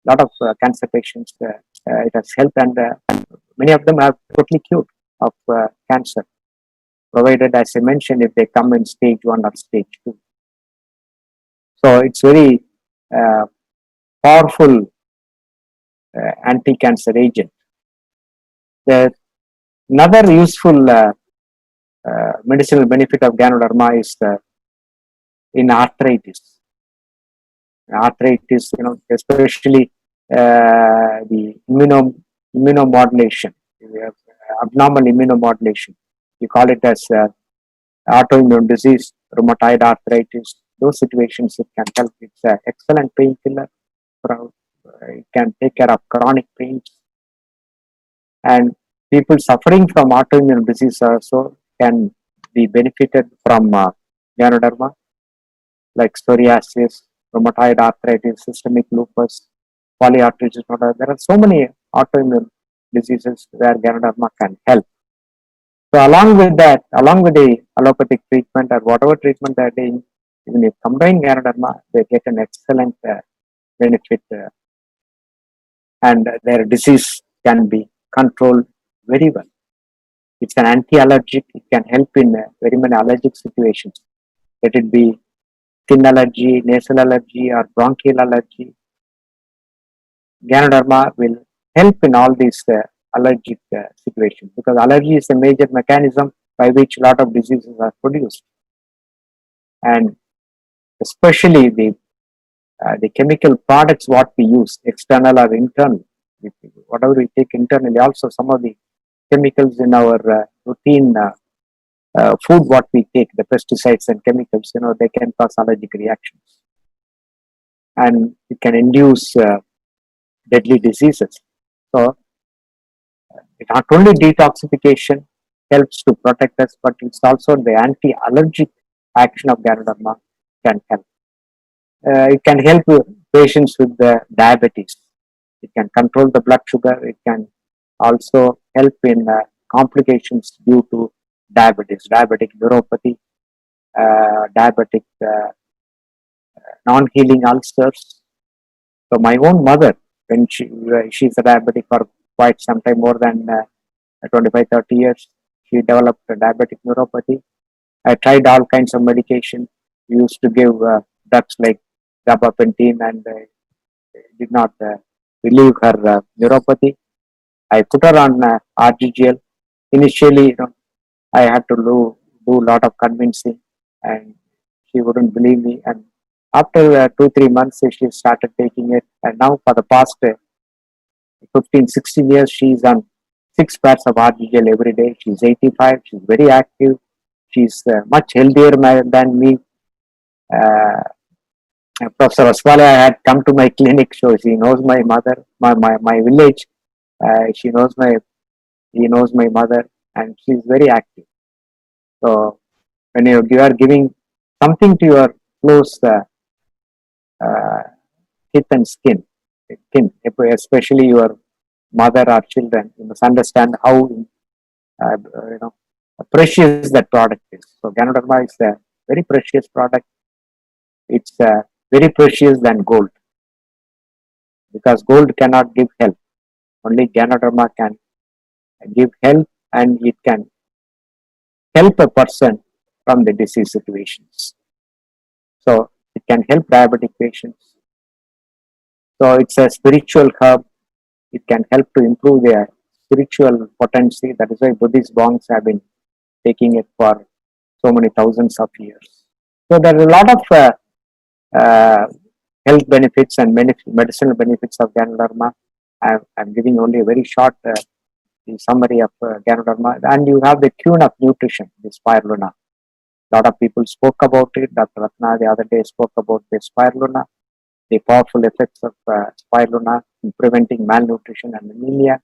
a lot of cancer patients, it has helped, and many of them have totally cured of cancer, provided, as I mentioned, if they come in stage 1 or stage 2. So it's very powerful anti-cancer agent. Another useful medicinal benefit of Ganoderma is in arthritis. Arthritis, especially the immunomodulation, abnormal immunomodulation. You call it as autoimmune disease, rheumatoid arthritis. Those situations it can help. It's an excellent painkiller. It can take care of chronic pains, and people suffering from autoimmune disease also can be benefited from Ganoderma, like psoriasis, rheumatoid arthritis, systemic lupus, polyarthritis. There are so many autoimmune diseases where Ganoderma can help. So along with the allopathic treatment or whatever treatment they are doing, even if combine Ganoderma, they get an excellent benefit, and their disease can be controlled very well. It's an anti-allergic. It can help in very many allergic situations. Let it be skin allergy, nasal allergy, or bronchial allergy. Ganoderma will help in all these allergic situations, because allergy is a major mechanism by which a lot of diseases are produced, and especially the chemical products what we use, external or internal. Whatever we take internally, also some of the chemicals in our routine food what we take, the pesticides and chemicals, they can cause allergic reactions, and it can induce deadly diseases. So it not only detoxification helps to protect us, but it's also the anti-allergic action of Ganoderma can help. It can help patients with diabetes. It can control the blood sugar. It can also help in complications due to diabetes, diabetic neuropathy, diabetic non-healing ulcers. So my own mother, when she's a diabetic for quite some time, more than 25-30 years, she developed a diabetic neuropathy. I tried all kinds of medication. We used to give drugs like gabapentin, and did not relieve her neuropathy. I put her on RGGL. Initially, I had to do a lot of convincing, and she wouldn't believe me. And after 2-3 months, she started taking it. And now for the past 15-16 years, she's on 6 pairs of RGGL every day. She's 85. She's very active. She's much healthier than me. Professor Aswala had come to my clinic, so she knows my mother, my village. He knows my mother, and she's very active. So when you are giving something to your close kith and skin, especially your mother or children, you must understand how precious that product is. So Ganoderma is a very precious product. It's very precious than gold, because gold cannot give health. Only Ganoderma can give health, and it can help a person from the disease situations. So it can help diabetic patients. So it's a spiritual herb. It can help to improve their spiritual potency. That is why Buddhist monks have been taking it for so many thousands of years. So there are a lot of uh, health benefits and medicinal benefits of Ganoderma. I'm giving only a very short summary of Ganoderma. And you have the queen of nutrition, the spirulina. A lot of people spoke about it. Dr. Ratna the other day spoke about the spirulina, the powerful effects of spirulina in preventing malnutrition and anemia.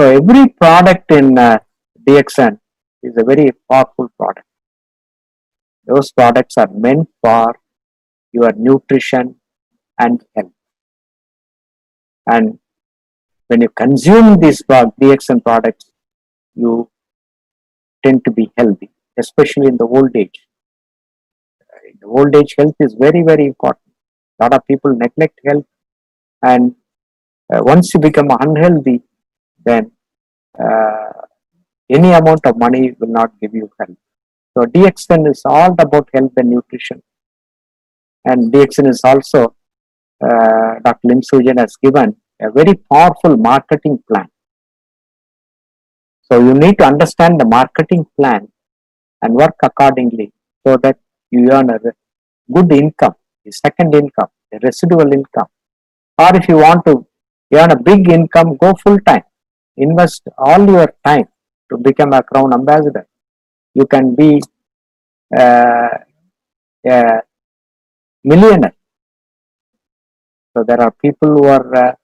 So every product in DXN is a very powerful product. Those products are meant for your nutrition and health. And when you consume these DXN products, you tend to be healthy, especially in the old age. In the old age, health is very, very important. A lot of people neglect health, and once you become unhealthy, then any amount of money will not give you health. So DXN is all about health and nutrition. And DXN is also, Dr. Lim Sujan has given a very powerful marketing plan. So you need to understand the marketing plan and work accordingly, so that you earn a good income, a second income, a residual income. Or if you want to earn a big income, go full time. Invest all your time to become a Crown Ambassador. You can be a millionaire. So there are people who are,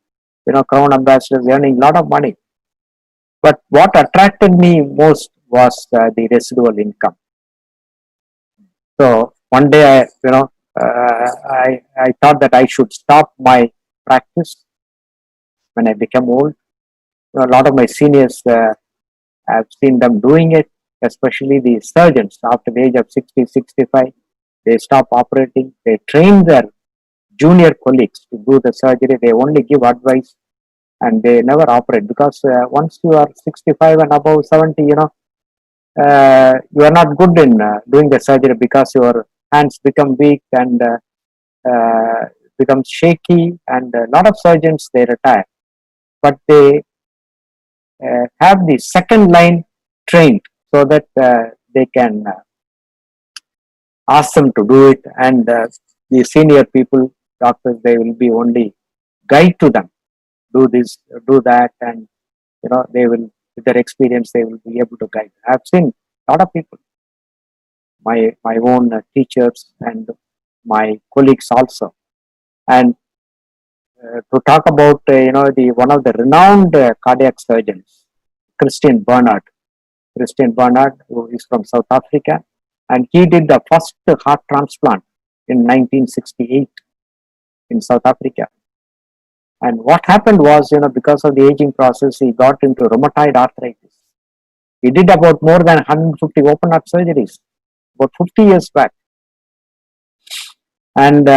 Crown Ambassadors earning a lot of money. But what attracted me most was the residual income. So one day, I thought that I should stop my practice when I became old. A lot of my seniors, I've seen them doing it, especially the surgeons after the age of 60, 65. They stop operating. They train their junior colleagues to do the surgery. They only give advice, and they never operate, because once you are 65 and above 70, you are not good in doing the surgery, because your hands become weak and become shaky, and a lot of surgeons, they retire. But they have the second line trained, so that they can ask them to do it, and the senior people, doctors, they will be only guide to them, do this, do that, and they will, with their experience, they will be able to guide. I've seen a lot of people, my own teachers and my colleagues also. And to talk about the one of the renowned cardiac surgeons, Christian Barnard, who is from South Africa, and he did the first heart transplant in 1968 in South Africa. And what happened was, because of the aging process, he got into rheumatoid arthritis. He did about more than 150 open heart surgeries about 50 years back. And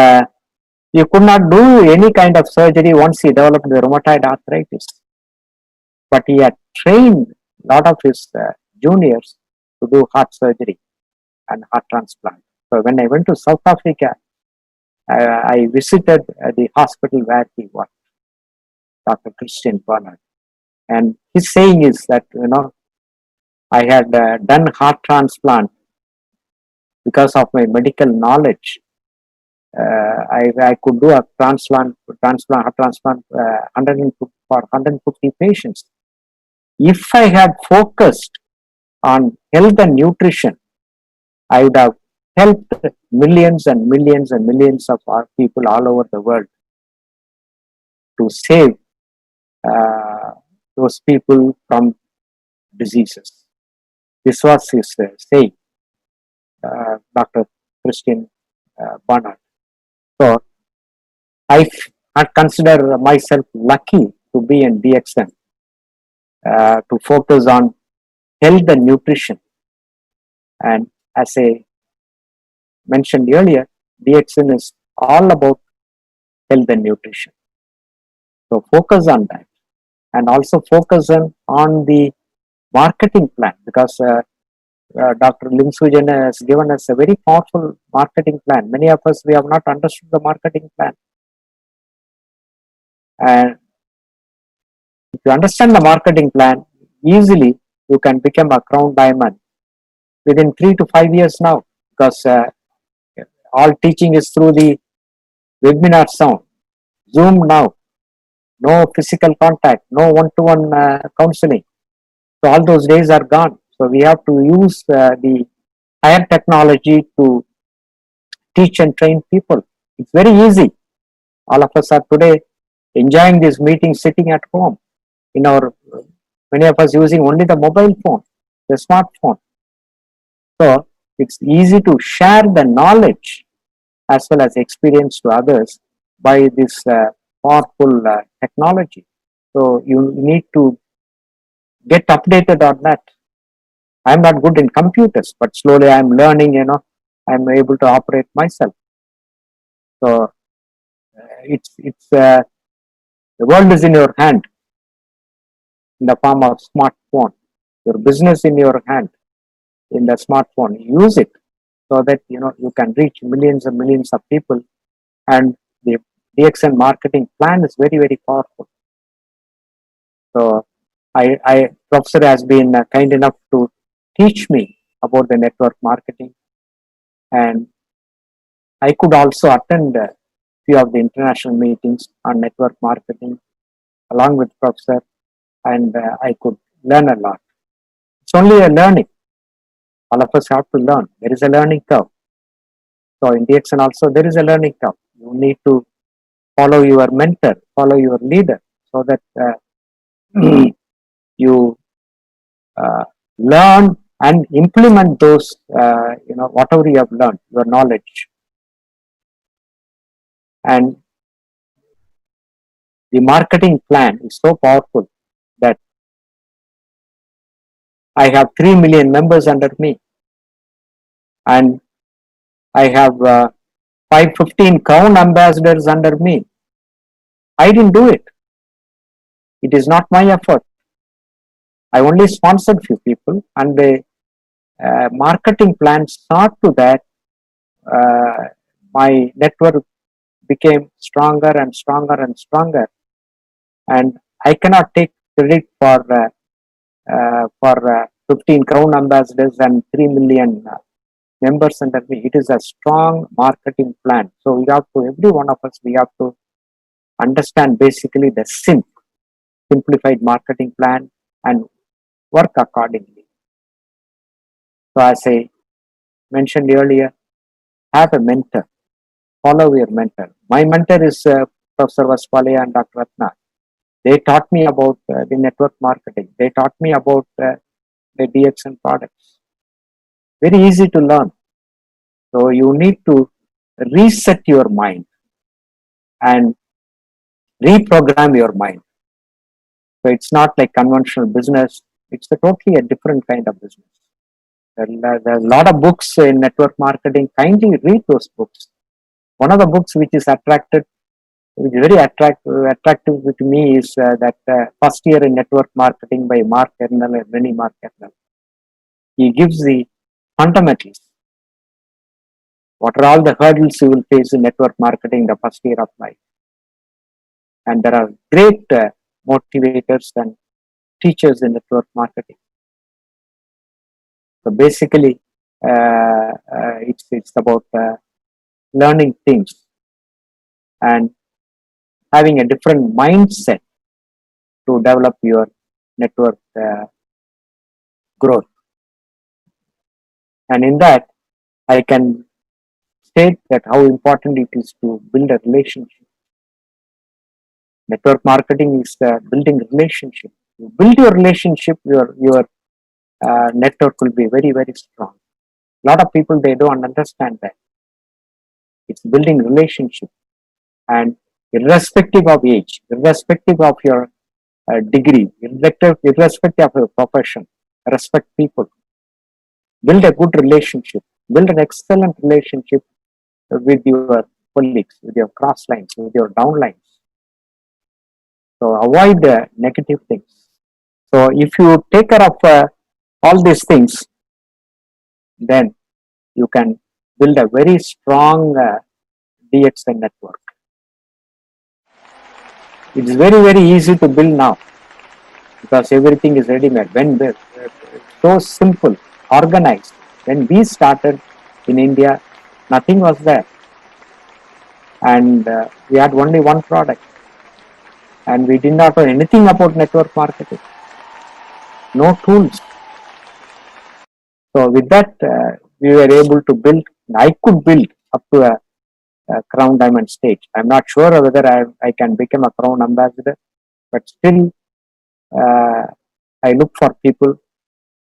he could not do any kind of surgery once he developed the rheumatoid arthritis. But he had trained a lot of his juniors to do heart surgery and heart transplant. So when I went to South Africa, I visited the hospital where he worked, Dr. Christian Barnard. And his saying is that, I had done heart transplant because of my medical knowledge. I could do a heart transplant for 150 patients. If I had focused on health and nutrition, I would have helped millions and millions and millions of our people all over the world to save those people from diseases. This was his saying, Dr. Christian Barnard. So I consider myself lucky to be in DXN, to focus on health and nutrition. And as I mentioned earlier, DXN is all about health and nutrition. So focus on that, and also focus on the marketing plan, because Dr. Lim Sujan has given us a very powerful marketing plan. Many of us, we have not understood the marketing plan. And if you understand the marketing plan, easily you can become a crown diamond within 3 to 5 years now, because all teaching is through the webinar sound, Zoom now, no physical contact, no one-to-one counseling. So all those days are gone. So we have to use the higher technology to teach and train people. It's very easy. All of us are today enjoying this meeting sitting at home. In our many of us using only the mobile phone, the smartphone. So it's easy to share the knowledge as well as experience to others by this powerful technology. So you need to get updated on that. I'm not good in computers, but slowly I'm learning, I'm able to operate myself. So it's the world is in your hand in the form of smartphone. Your business in your hand in the smartphone. Use it so that you can reach millions and millions of people, and the DXN marketing plan is very, very powerful. So Professor has been kind enough to teach me about the network marketing, and I could also attend a few of the international meetings on network marketing along with Professor, and I could learn a lot. It's only a learning. All of us have to learn. There is a learning curve. So in DXN also there is a learning curve. You need to follow your mentor, follow your leader, so that you learn and implement those, whatever you have learned, your knowledge. And the marketing plan is so powerful that I have 3 million members under me, and I have 515 crown ambassadors under me. I didn't do it. It is not my effort. I only sponsored few people, and the marketing plan start to that. My network became stronger and stronger and stronger, and I cannot take credit for 15 crown ambassadors and 3 million members under me. It is a strong marketing plan. So we have to, every one of us, we have to understand basically the simplified marketing plan and work accordingly. So as I mentioned earlier, have a mentor, follow your mentor. My mentor is Professor Vaspalaya and Dr. Ratna. They taught me about the network marketing. They taught me about the DXN products. Very easy to learn. So you need to reset your mind and reprogram your mind. So it's not like conventional business. It's a different kind of business. There are a lot of books in network marketing. Kindly read those books. One of the books which is very attractive to me is that First Year in Network Marketing by Mark Ernell and Rennie Mark Ernell. He gives the fundamentals. What are all the hurdles you will face in network marketing the first year of life? And there are great motivators and teachers in network marketing. So basically, it's about learning things and having a different mindset to develop your network growth. And in that, I can state that how important it is to build a relationship. Network marketing is building relationship. You build your relationship, your network will be very, very strong. A lot of people, they don't understand that. It's building relationship, and irrespective of age, irrespective of your degree, irrespective of your profession, respect people. Build a good relationship. Build an excellent relationship with your colleagues, with your cross lines, with your downlines. So avoid negative things. So if you take care of all these things, then you can build a very strong DXN network. It's very easy to build now because everything is ready-made. When so simple, organized. When we started in India, nothing was there, and we had only one product, and we did not know anything about network marketing. No tools. So with that, we were able to build. I could build up to a Crown Diamond stage. I'm not sure whether I can become a Crown Ambassador, but still, I look for people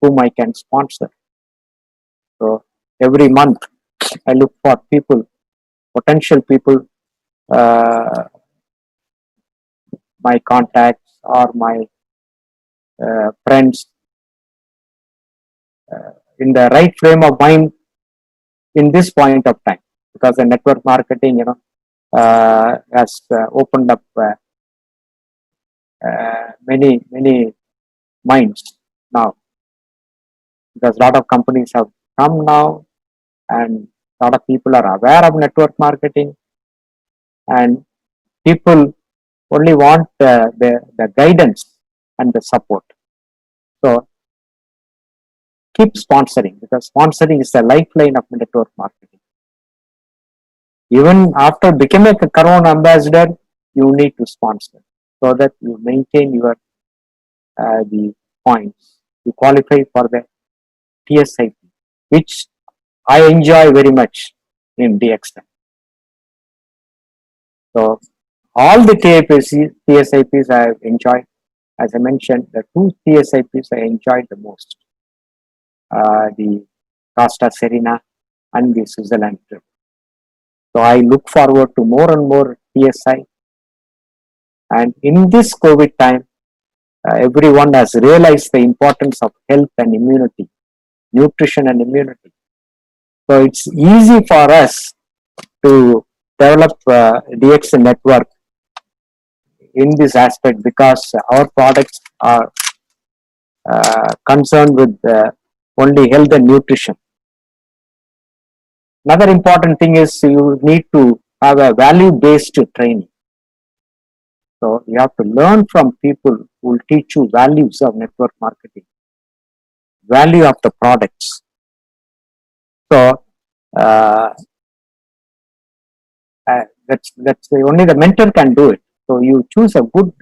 whom I can sponsor. So every month, I look for people, potential people, my contacts or my friends, in the right frame of mind in this point of time, because the network marketing, has opened up many minds now, because a lot of companies have come now, and a lot of people are aware of network marketing, and people only want the guidance and the support. So keep sponsoring, because sponsoring is the lifeline of network marketing. Even after becoming a Crown Ambassador, you need to sponsor so that you maintain your the points. You qualify for the TSIP, which I enjoy very much in DXN. So all the TSIPs I have enjoyed. As I mentioned, the two TSIPs I enjoyed the most, the Costa Serena and the Switzerland trip. So I look forward to more and more TSI. And in this COVID time, everyone has realized the importance of health and immunity, nutrition and immunity. So it's easy for us to develop DX network in this aspect, because our products are concerned with only health and nutrition. Another important thing is you need to have a value-based training. So you have to learn from people who will teach you values of network marketing, value of the products. So that's only the mentor can do it. So you choose a good,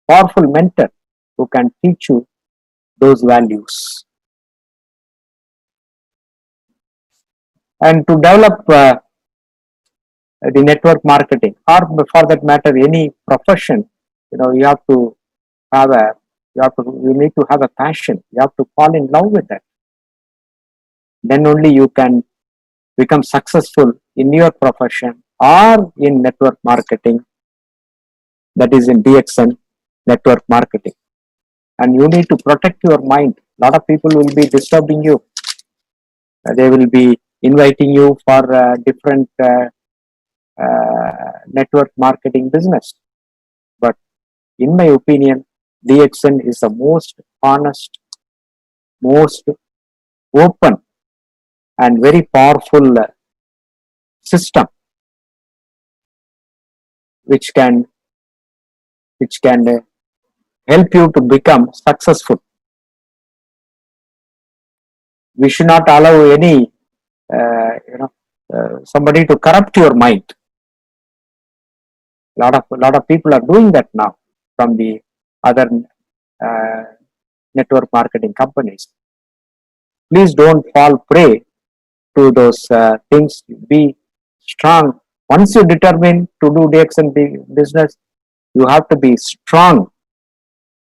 powerful mentor who can teach you those values. And to develop the network marketing, or for that matter, any profession, you have to have you need to have a passion. You have to fall in love with that. Then only you can become successful in your profession or in network marketing, that is in DXN network marketing. And you need to protect your mind. A lot of people will be disturbing you. They will be inviting you for different network marketing business. But in my opinion, DXN is the most honest, most open, and very powerful system which can help you to become successful. We should not allow any somebody to corrupt your mind. Lot of people are doing that now from the other network marketing companies. Please don't fall prey to those things. Be strong. Once you determine to do DXN business, you have to be strong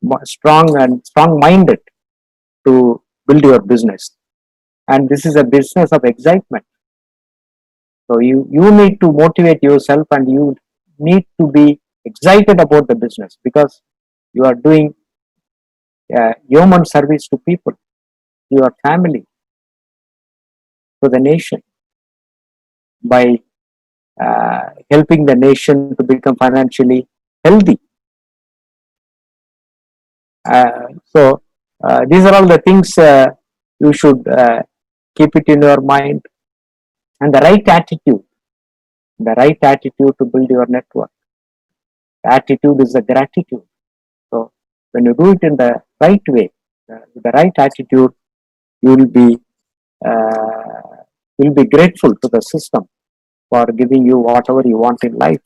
and strong-minded to build your business. And this is a business of excitement. So you need to motivate yourself, and you need to be excited about the business, because you are doing human service to people, to your family, to the nation. by helping the nation to become financially healthy. So these are all the things you should keep it in your mind, and the right attitude to build your network. The attitude is the gratitude. So when you do it in the right way, with the right attitude, you will be grateful to the system for giving you whatever you want in life.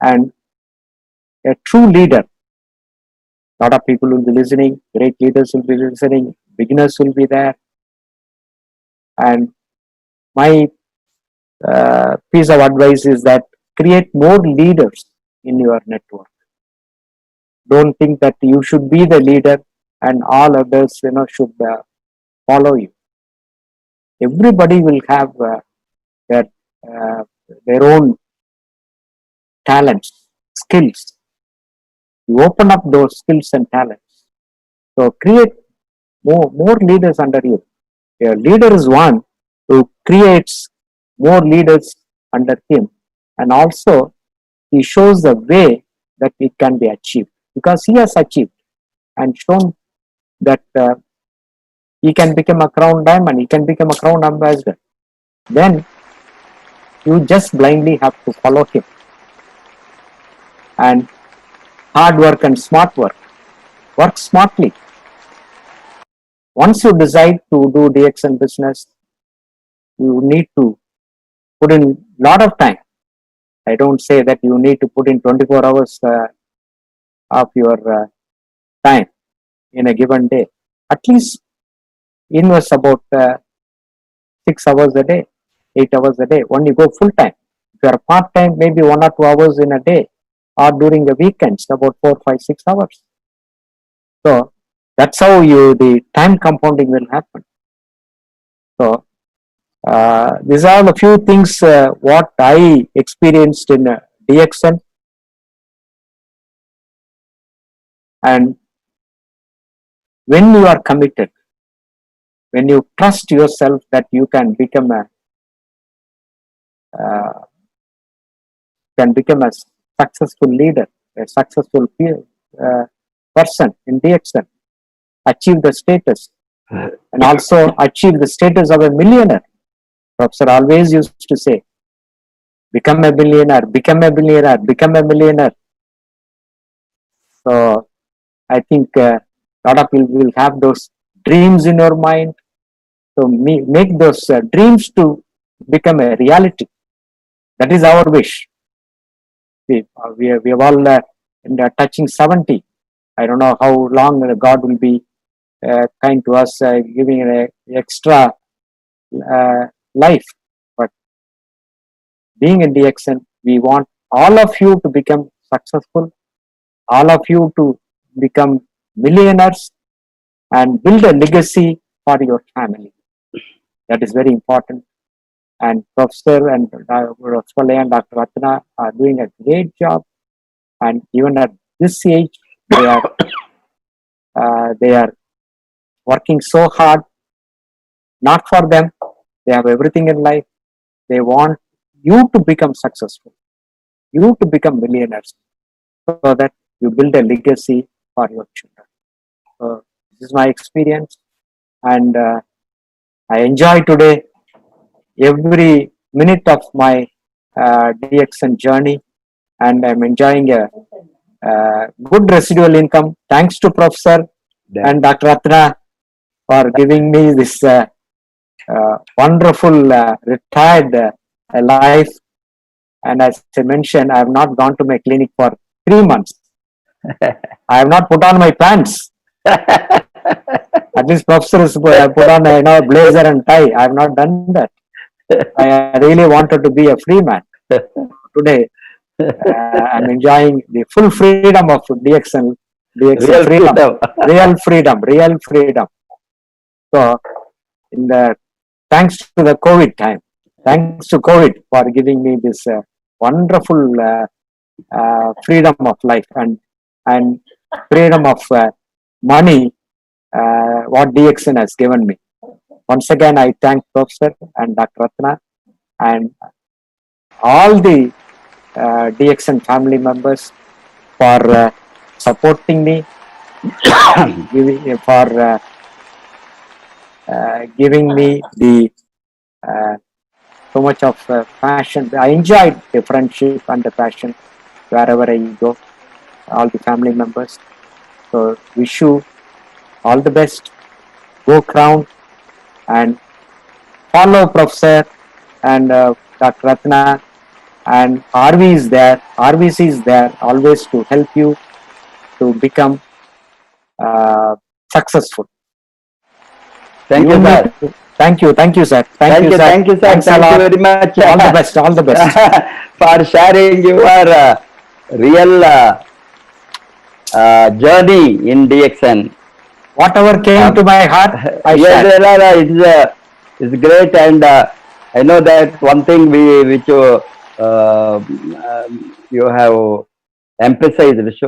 And a true leader, a lot of people will be listening, great leaders will be listening, beginners will be there. And my piece of advice is that create more leaders in your network. Don't think that you should be the leader and all others, should follow you. Everybody will have their uh, their own talents, skills. You open up those skills and talents. So create more leaders under you. A leader is one who creates more leaders under him, and also he shows the way that it can be achieved, because he has achieved and shown that he can become a crown diamond, he can become a crown ambassador. Then you just blindly have to follow him. And hard work and smart work. Work smartly. Once you decide to do DXN business, you need to put in a lot of time. I don't say that you need to put in 24 hours of your time in a given day. At least invest about 6 hours a day, 8 hours a day. When you go full time, if you are part time, maybe 1 or 2 hours in a day, or during the weekends, about 4, 5, 6 hours. So that's how the time compounding will happen. So these are the few things what I experienced in DXN. And when you are committed, when you trust yourself that you can become a successful leader, a successful person in DXN, achieve the status, and also achieve the status of a millionaire. Professor always used to say, become a billionaire, become a billionaire, become a millionaire. So I think a lot of people will have those dreams in your mind. So make those dreams to become a reality. That is our wish. We have all touching 70. I don't know how long God will be kind to us, giving an extra life. But being in DXN, we want all of you to become successful, all of you to become millionaires and build a legacy for your family. That is very important. And Professor and Dr. Ratna are doing a great job. And even at this age, they are working so hard. Not for them. They have everything in life. They want you to become successful, you to become millionaires, so that you build a legacy for your children. So this is my experience, and I enjoy today every minute of my DXN journey, and I'm enjoying a good residual income. Thanks to Professor and Dr. Ratna for giving me this wonderful retired life. And as I mentioned, I have not gone to my clinic for 3 months. I have not put on my pants. At least Professor has put on a blazer and tie. I have not done that. I really wanted to be a free man. Today, I'm enjoying the full freedom of DXN Real freedom. Real freedom. So, thanks to the COVID time, thanks to COVID for giving me this wonderful freedom of life and freedom of money, what DXN has given me. Once again, I thank Professor and Dr. Ratna and all the DXN family members for supporting me, for giving me the so much of passion. I enjoyed the friendship and the passion wherever I go, all the family members. So wish you all the best. Go Crown and follow Professor and Dr. Ratna, and RV is there. RVC is there always to help you to become successful. Thank you, sir. Thank you, sir. Thank you, sir. thank you, sir. Thanks a Thank you lot. very much. All the best. All the best. For sharing your real journey in DXN. Whatever came to my heart, I shared. Yes, it's great, and I know that one thing which you have emphasized,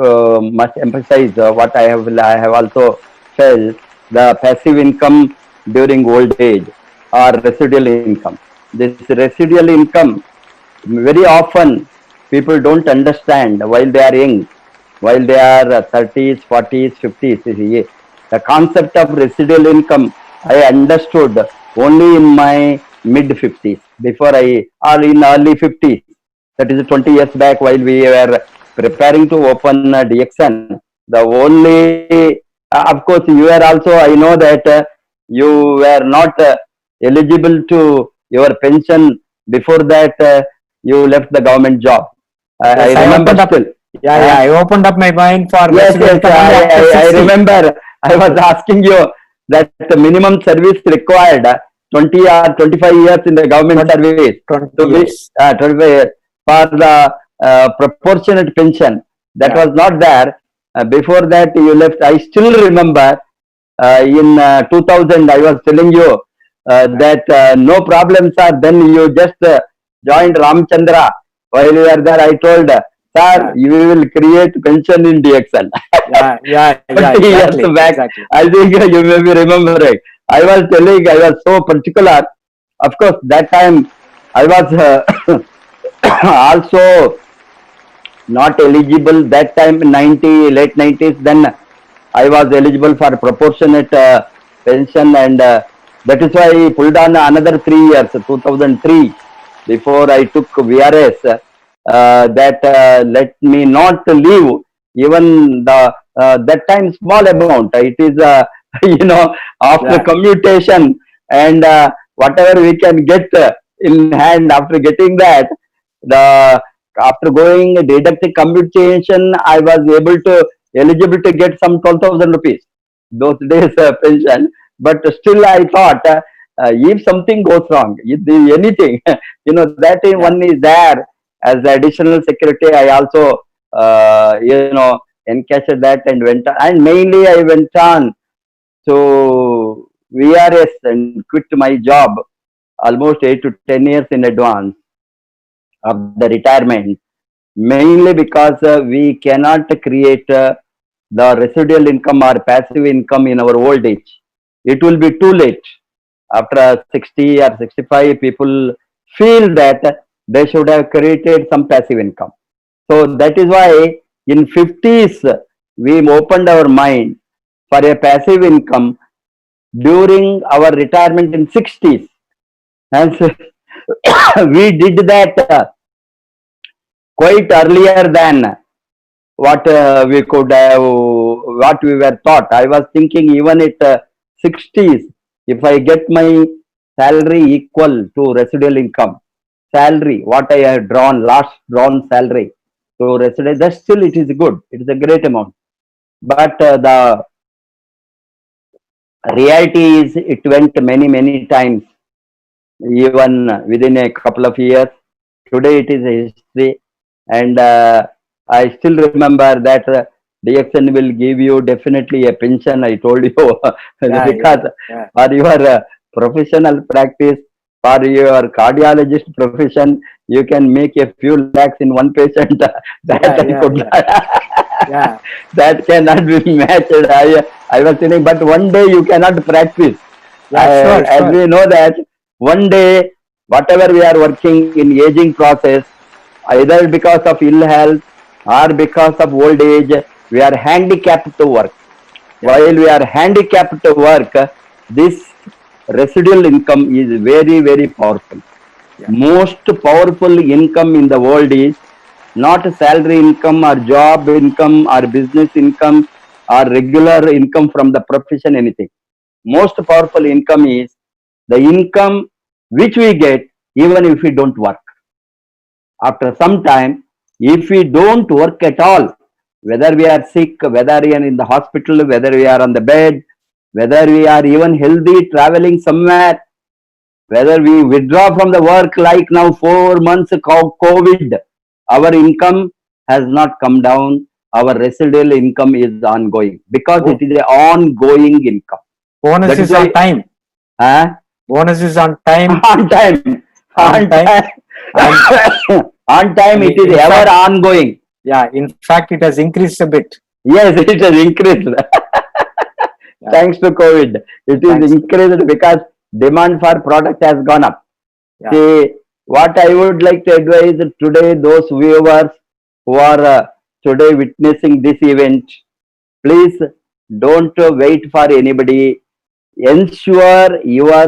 must emphasize what I have also felt, the passive income during old age or residual income. This residual income, very often people don't understand while they are young, while they are 30s, 40s, 50s. The concept of residual income I understood only in my mid 50s, or in early 50s. That is 20 years back, while we were preparing to open DXN. The only, of course, you are also, I know that you were not eligible to your pension before that. You left the government job. Yes, I remember still. I opened up my mind for Yes, I remember. I was asking you that the minimum service required 20 or 25 years in the government service 25 years for the proportionate pension. That was not there. Before that, you left. I still remember in 2000, I was telling you that no problems are. Then you just joined Ramchandra. While you were there, I told, sir, you will create pension in DXN. Exactly, years back, exactly. I think you may be remembering. I was telling, I was so particular. Of course, that time I was also not eligible. That time, late 90s, then I was eligible for proportionate pension, and that is why I pulled on another 3 years, 2003, before I took VRS. That let me not leave even the that time small amount. It is after commutation and whatever we can get in hand after getting that, the after going deducting commutation, I was able to eligible to get some 12,000 rupees those days pension. But still, I thought if something goes wrong, if anything, that one is there as the additional security. I also encashed that and went on, and mainly I went on to VRS and quit my job almost 8 to 10 years in advance of the retirement, mainly because we cannot create the residual income or passive income in our old age. It will be too late. After 60 or 65, people feel that they should have created some passive income. So that is why in 50s, we opened our mind for a passive income during our retirement in 60s. And so we did that quite earlier than what we could have, what we were taught. I was thinking even at 60s, if I get my salary equal to residual income, salary, what I have last drawn salary to residual, that still it is good. It is a great amount. But the reality is it went many times, even within a couple of years. Today it is a history, and I still remember that DXN will give you definitely a pension. I told you because for your professional practice, for your cardiologist profession, you can make a few lakhs in one patient. That cannot be matched. I was saying, but one day you cannot practice. As we know that one day whatever we are working in aging process, either because of ill health or because of old age, we are handicapped to work. While we are handicapped to work, this residual income is very, very powerful. Yeah. Most powerful income in the world is not salary income or job income or business income or regular income from the profession, anything. Most powerful income is the income which we get even if we don't work. After some time, if we don't work at all, whether we are sick, whether we are in the hospital, whether we are on the bed, whether we are even healthy traveling somewhere, whether we withdraw from the work like now 4 months COVID, our income has not come down. Our residual income is ongoing because Oh. it is an ongoing income. Bonus That is is on why- time. Huh? Bonus is on time. On time. On On time. time. On time, it is In ever fact- ongoing. Yeah, in fact, it has increased a bit. Yes, it has increased. Thanks to COVID. It is Thanks. increased because demand for product has gone up. Yeah. See, what I would like to advise today, those viewers who are today witnessing this event, please don't wait for anybody. Ensure your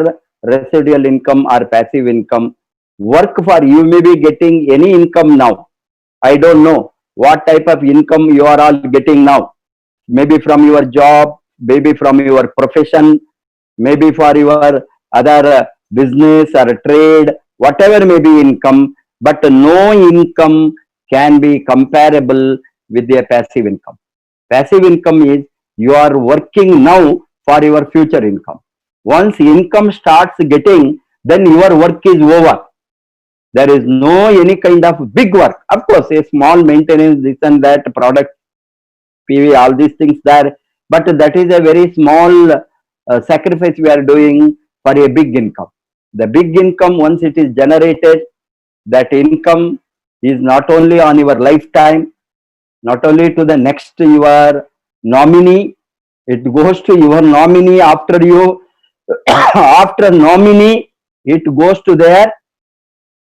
residual income or passive income. Work for you may be getting any income now. I don't know what type of income you are all getting now. Maybe from your job, maybe from your profession, maybe for your other business or trade, whatever may be income, but no income can be comparable with a passive income. Passive income is you are working now for your future income. Once income starts getting, then your work is over. There is no any kind of big work. Of course, a small maintenance, this and that, product, PV, all these things there, but that is a very small sacrifice we are doing for a big income. The big income, once it is generated, that income is not only on your lifetime, not only to the next your nominee, it goes to your nominee after you. After nominee, it goes to their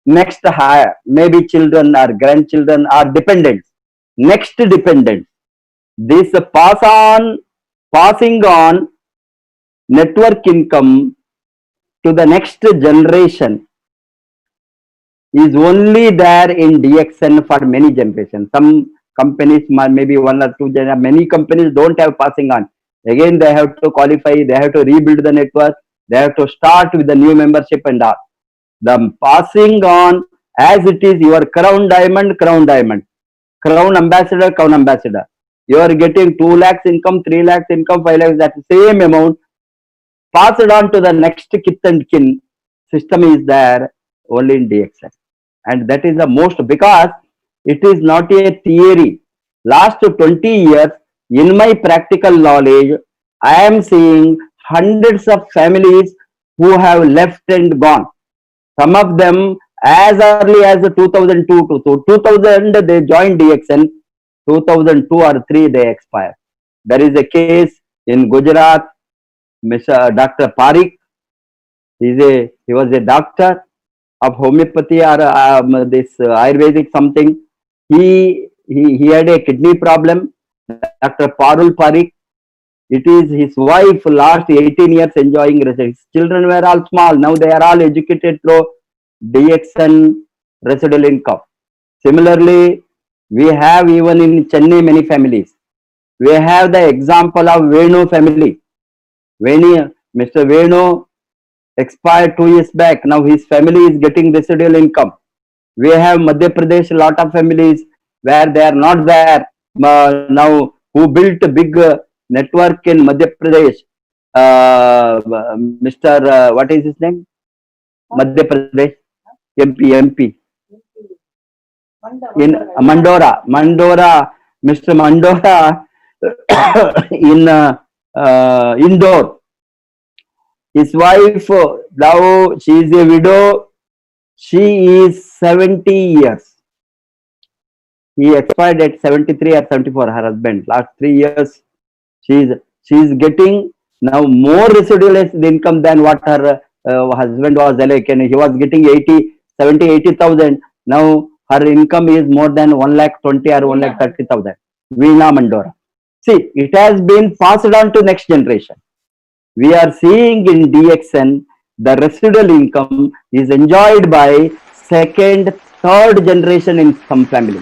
next higher, maybe children or grandchildren or dependents, next dependents. This passing on network income to the next generation is only there in DXN for many generations. Some companies, maybe one or two, many companies don't have passing on. Again, they have to qualify, they have to rebuild the network, they have to start with the new membership and all. The passing on as it is your crown diamond, crown ambassador, crown ambassador. You are getting 2 lakhs income, 3 lakhs income, 5 lakhs, that same amount. Pass it on to the next kith and kin. System is there only in DXN. And that is the most, because it is not a theory. Last 20 years, in my practical knowledge, I am seeing hundreds of families who have left and gone. Some of them as early as 2002 to 2000 they joined DXN. 2002 or 3 they expired. There is a case in Gujarat, Mr. Dr. Parikh. He was a doctor of homeopathy or this Ayurvedic something. He had a kidney problem. Dr. Parul Parikh. It is his wife last 18 years enjoying residence. His children were all small. Now they are all educated through DXN residual income. Similarly, we have even in Chennai many families. We have the example of Venu family. Mr. Venu expired 2 years back. Now his family is getting residual income. We have Madhya Pradesh, a lot of families where they are not there now, who built a big network in Madhya Pradesh. Mr. What is his name? Madhya Pradesh, MP. In Mandora, Mr. Mandora in Indore. His wife, now she is a widow. She is 70 years. He expired at 73 or 74. Her husband, last 3 years, she is getting now more residual income than what her husband was like, and he was getting 80, 70, 80,000. Now her income is more than 1 lakh 20 or 1 lakh 30,000. Veena Mandora. See, it has been passed on to next generation. We are seeing in DXN the residual income is enjoyed by second, third generation in some family.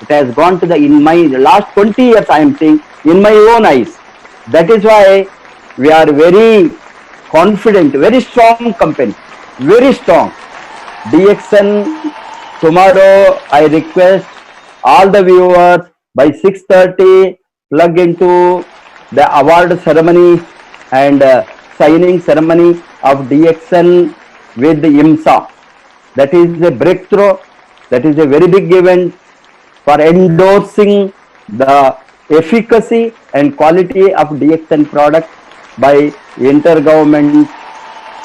It has gone to the, in my last 20 years, I am seeing in my own eyes. That is why we are very confident, very strong company, very strong. DXN, tomorrow I request all the viewers by 6:30 plug into the award ceremony and signing ceremony of DXN with the IMSA. That is a breakthrough. That is a very big event for endorsing the efficacy and quality of DXN product by Intergovernment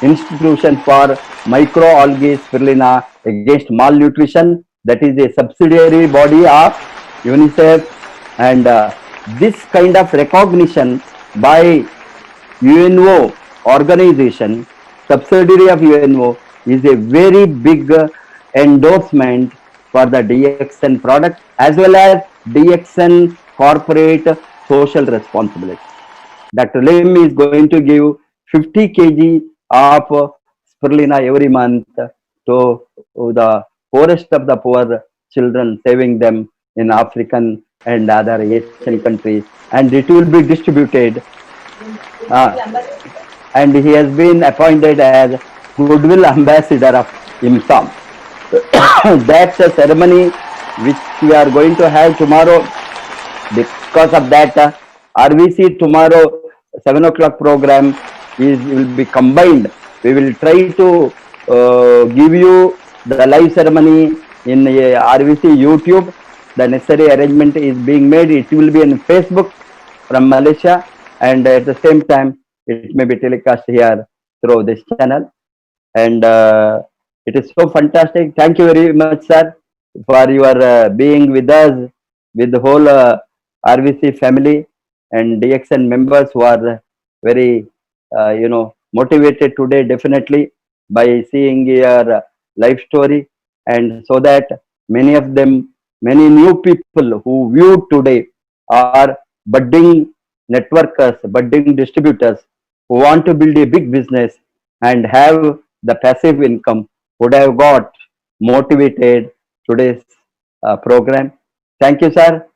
Institution for Microalgae Spirulina Against Malnutrition. That is a subsidiary body of UNICEF, and this kind of recognition by UNO organization, subsidiary of UNO, is a very big endorsement for the DXN product as well as DXN corporate social responsibility. Dr. Lim is going to give 50 kg of spirulina every month to the poorest of the poor children, saving them in African and other Asian countries, and it will be distributed. And he has been appointed as Goodwill Ambassador of IMSAM. That's a ceremony which we are going to have tomorrow. Because of that, RVC tomorrow 7 o'clock program will be combined. We will try to give you the live ceremony in RVC YouTube. The necessary arrangement is being made. It will be on Facebook from Malaysia, and at the same time it may be telecast here through this channel. And it is so fantastic. Thank you very much, sir, for your being with us, with the whole RVC family and DXN members who are very, motivated today, definitely, by seeing your life story. And so that many of them, many new people who view today are budding networkers, budding distributors who want to build a big business and have the passive income, would have got motivated today's program. Thank you, sir.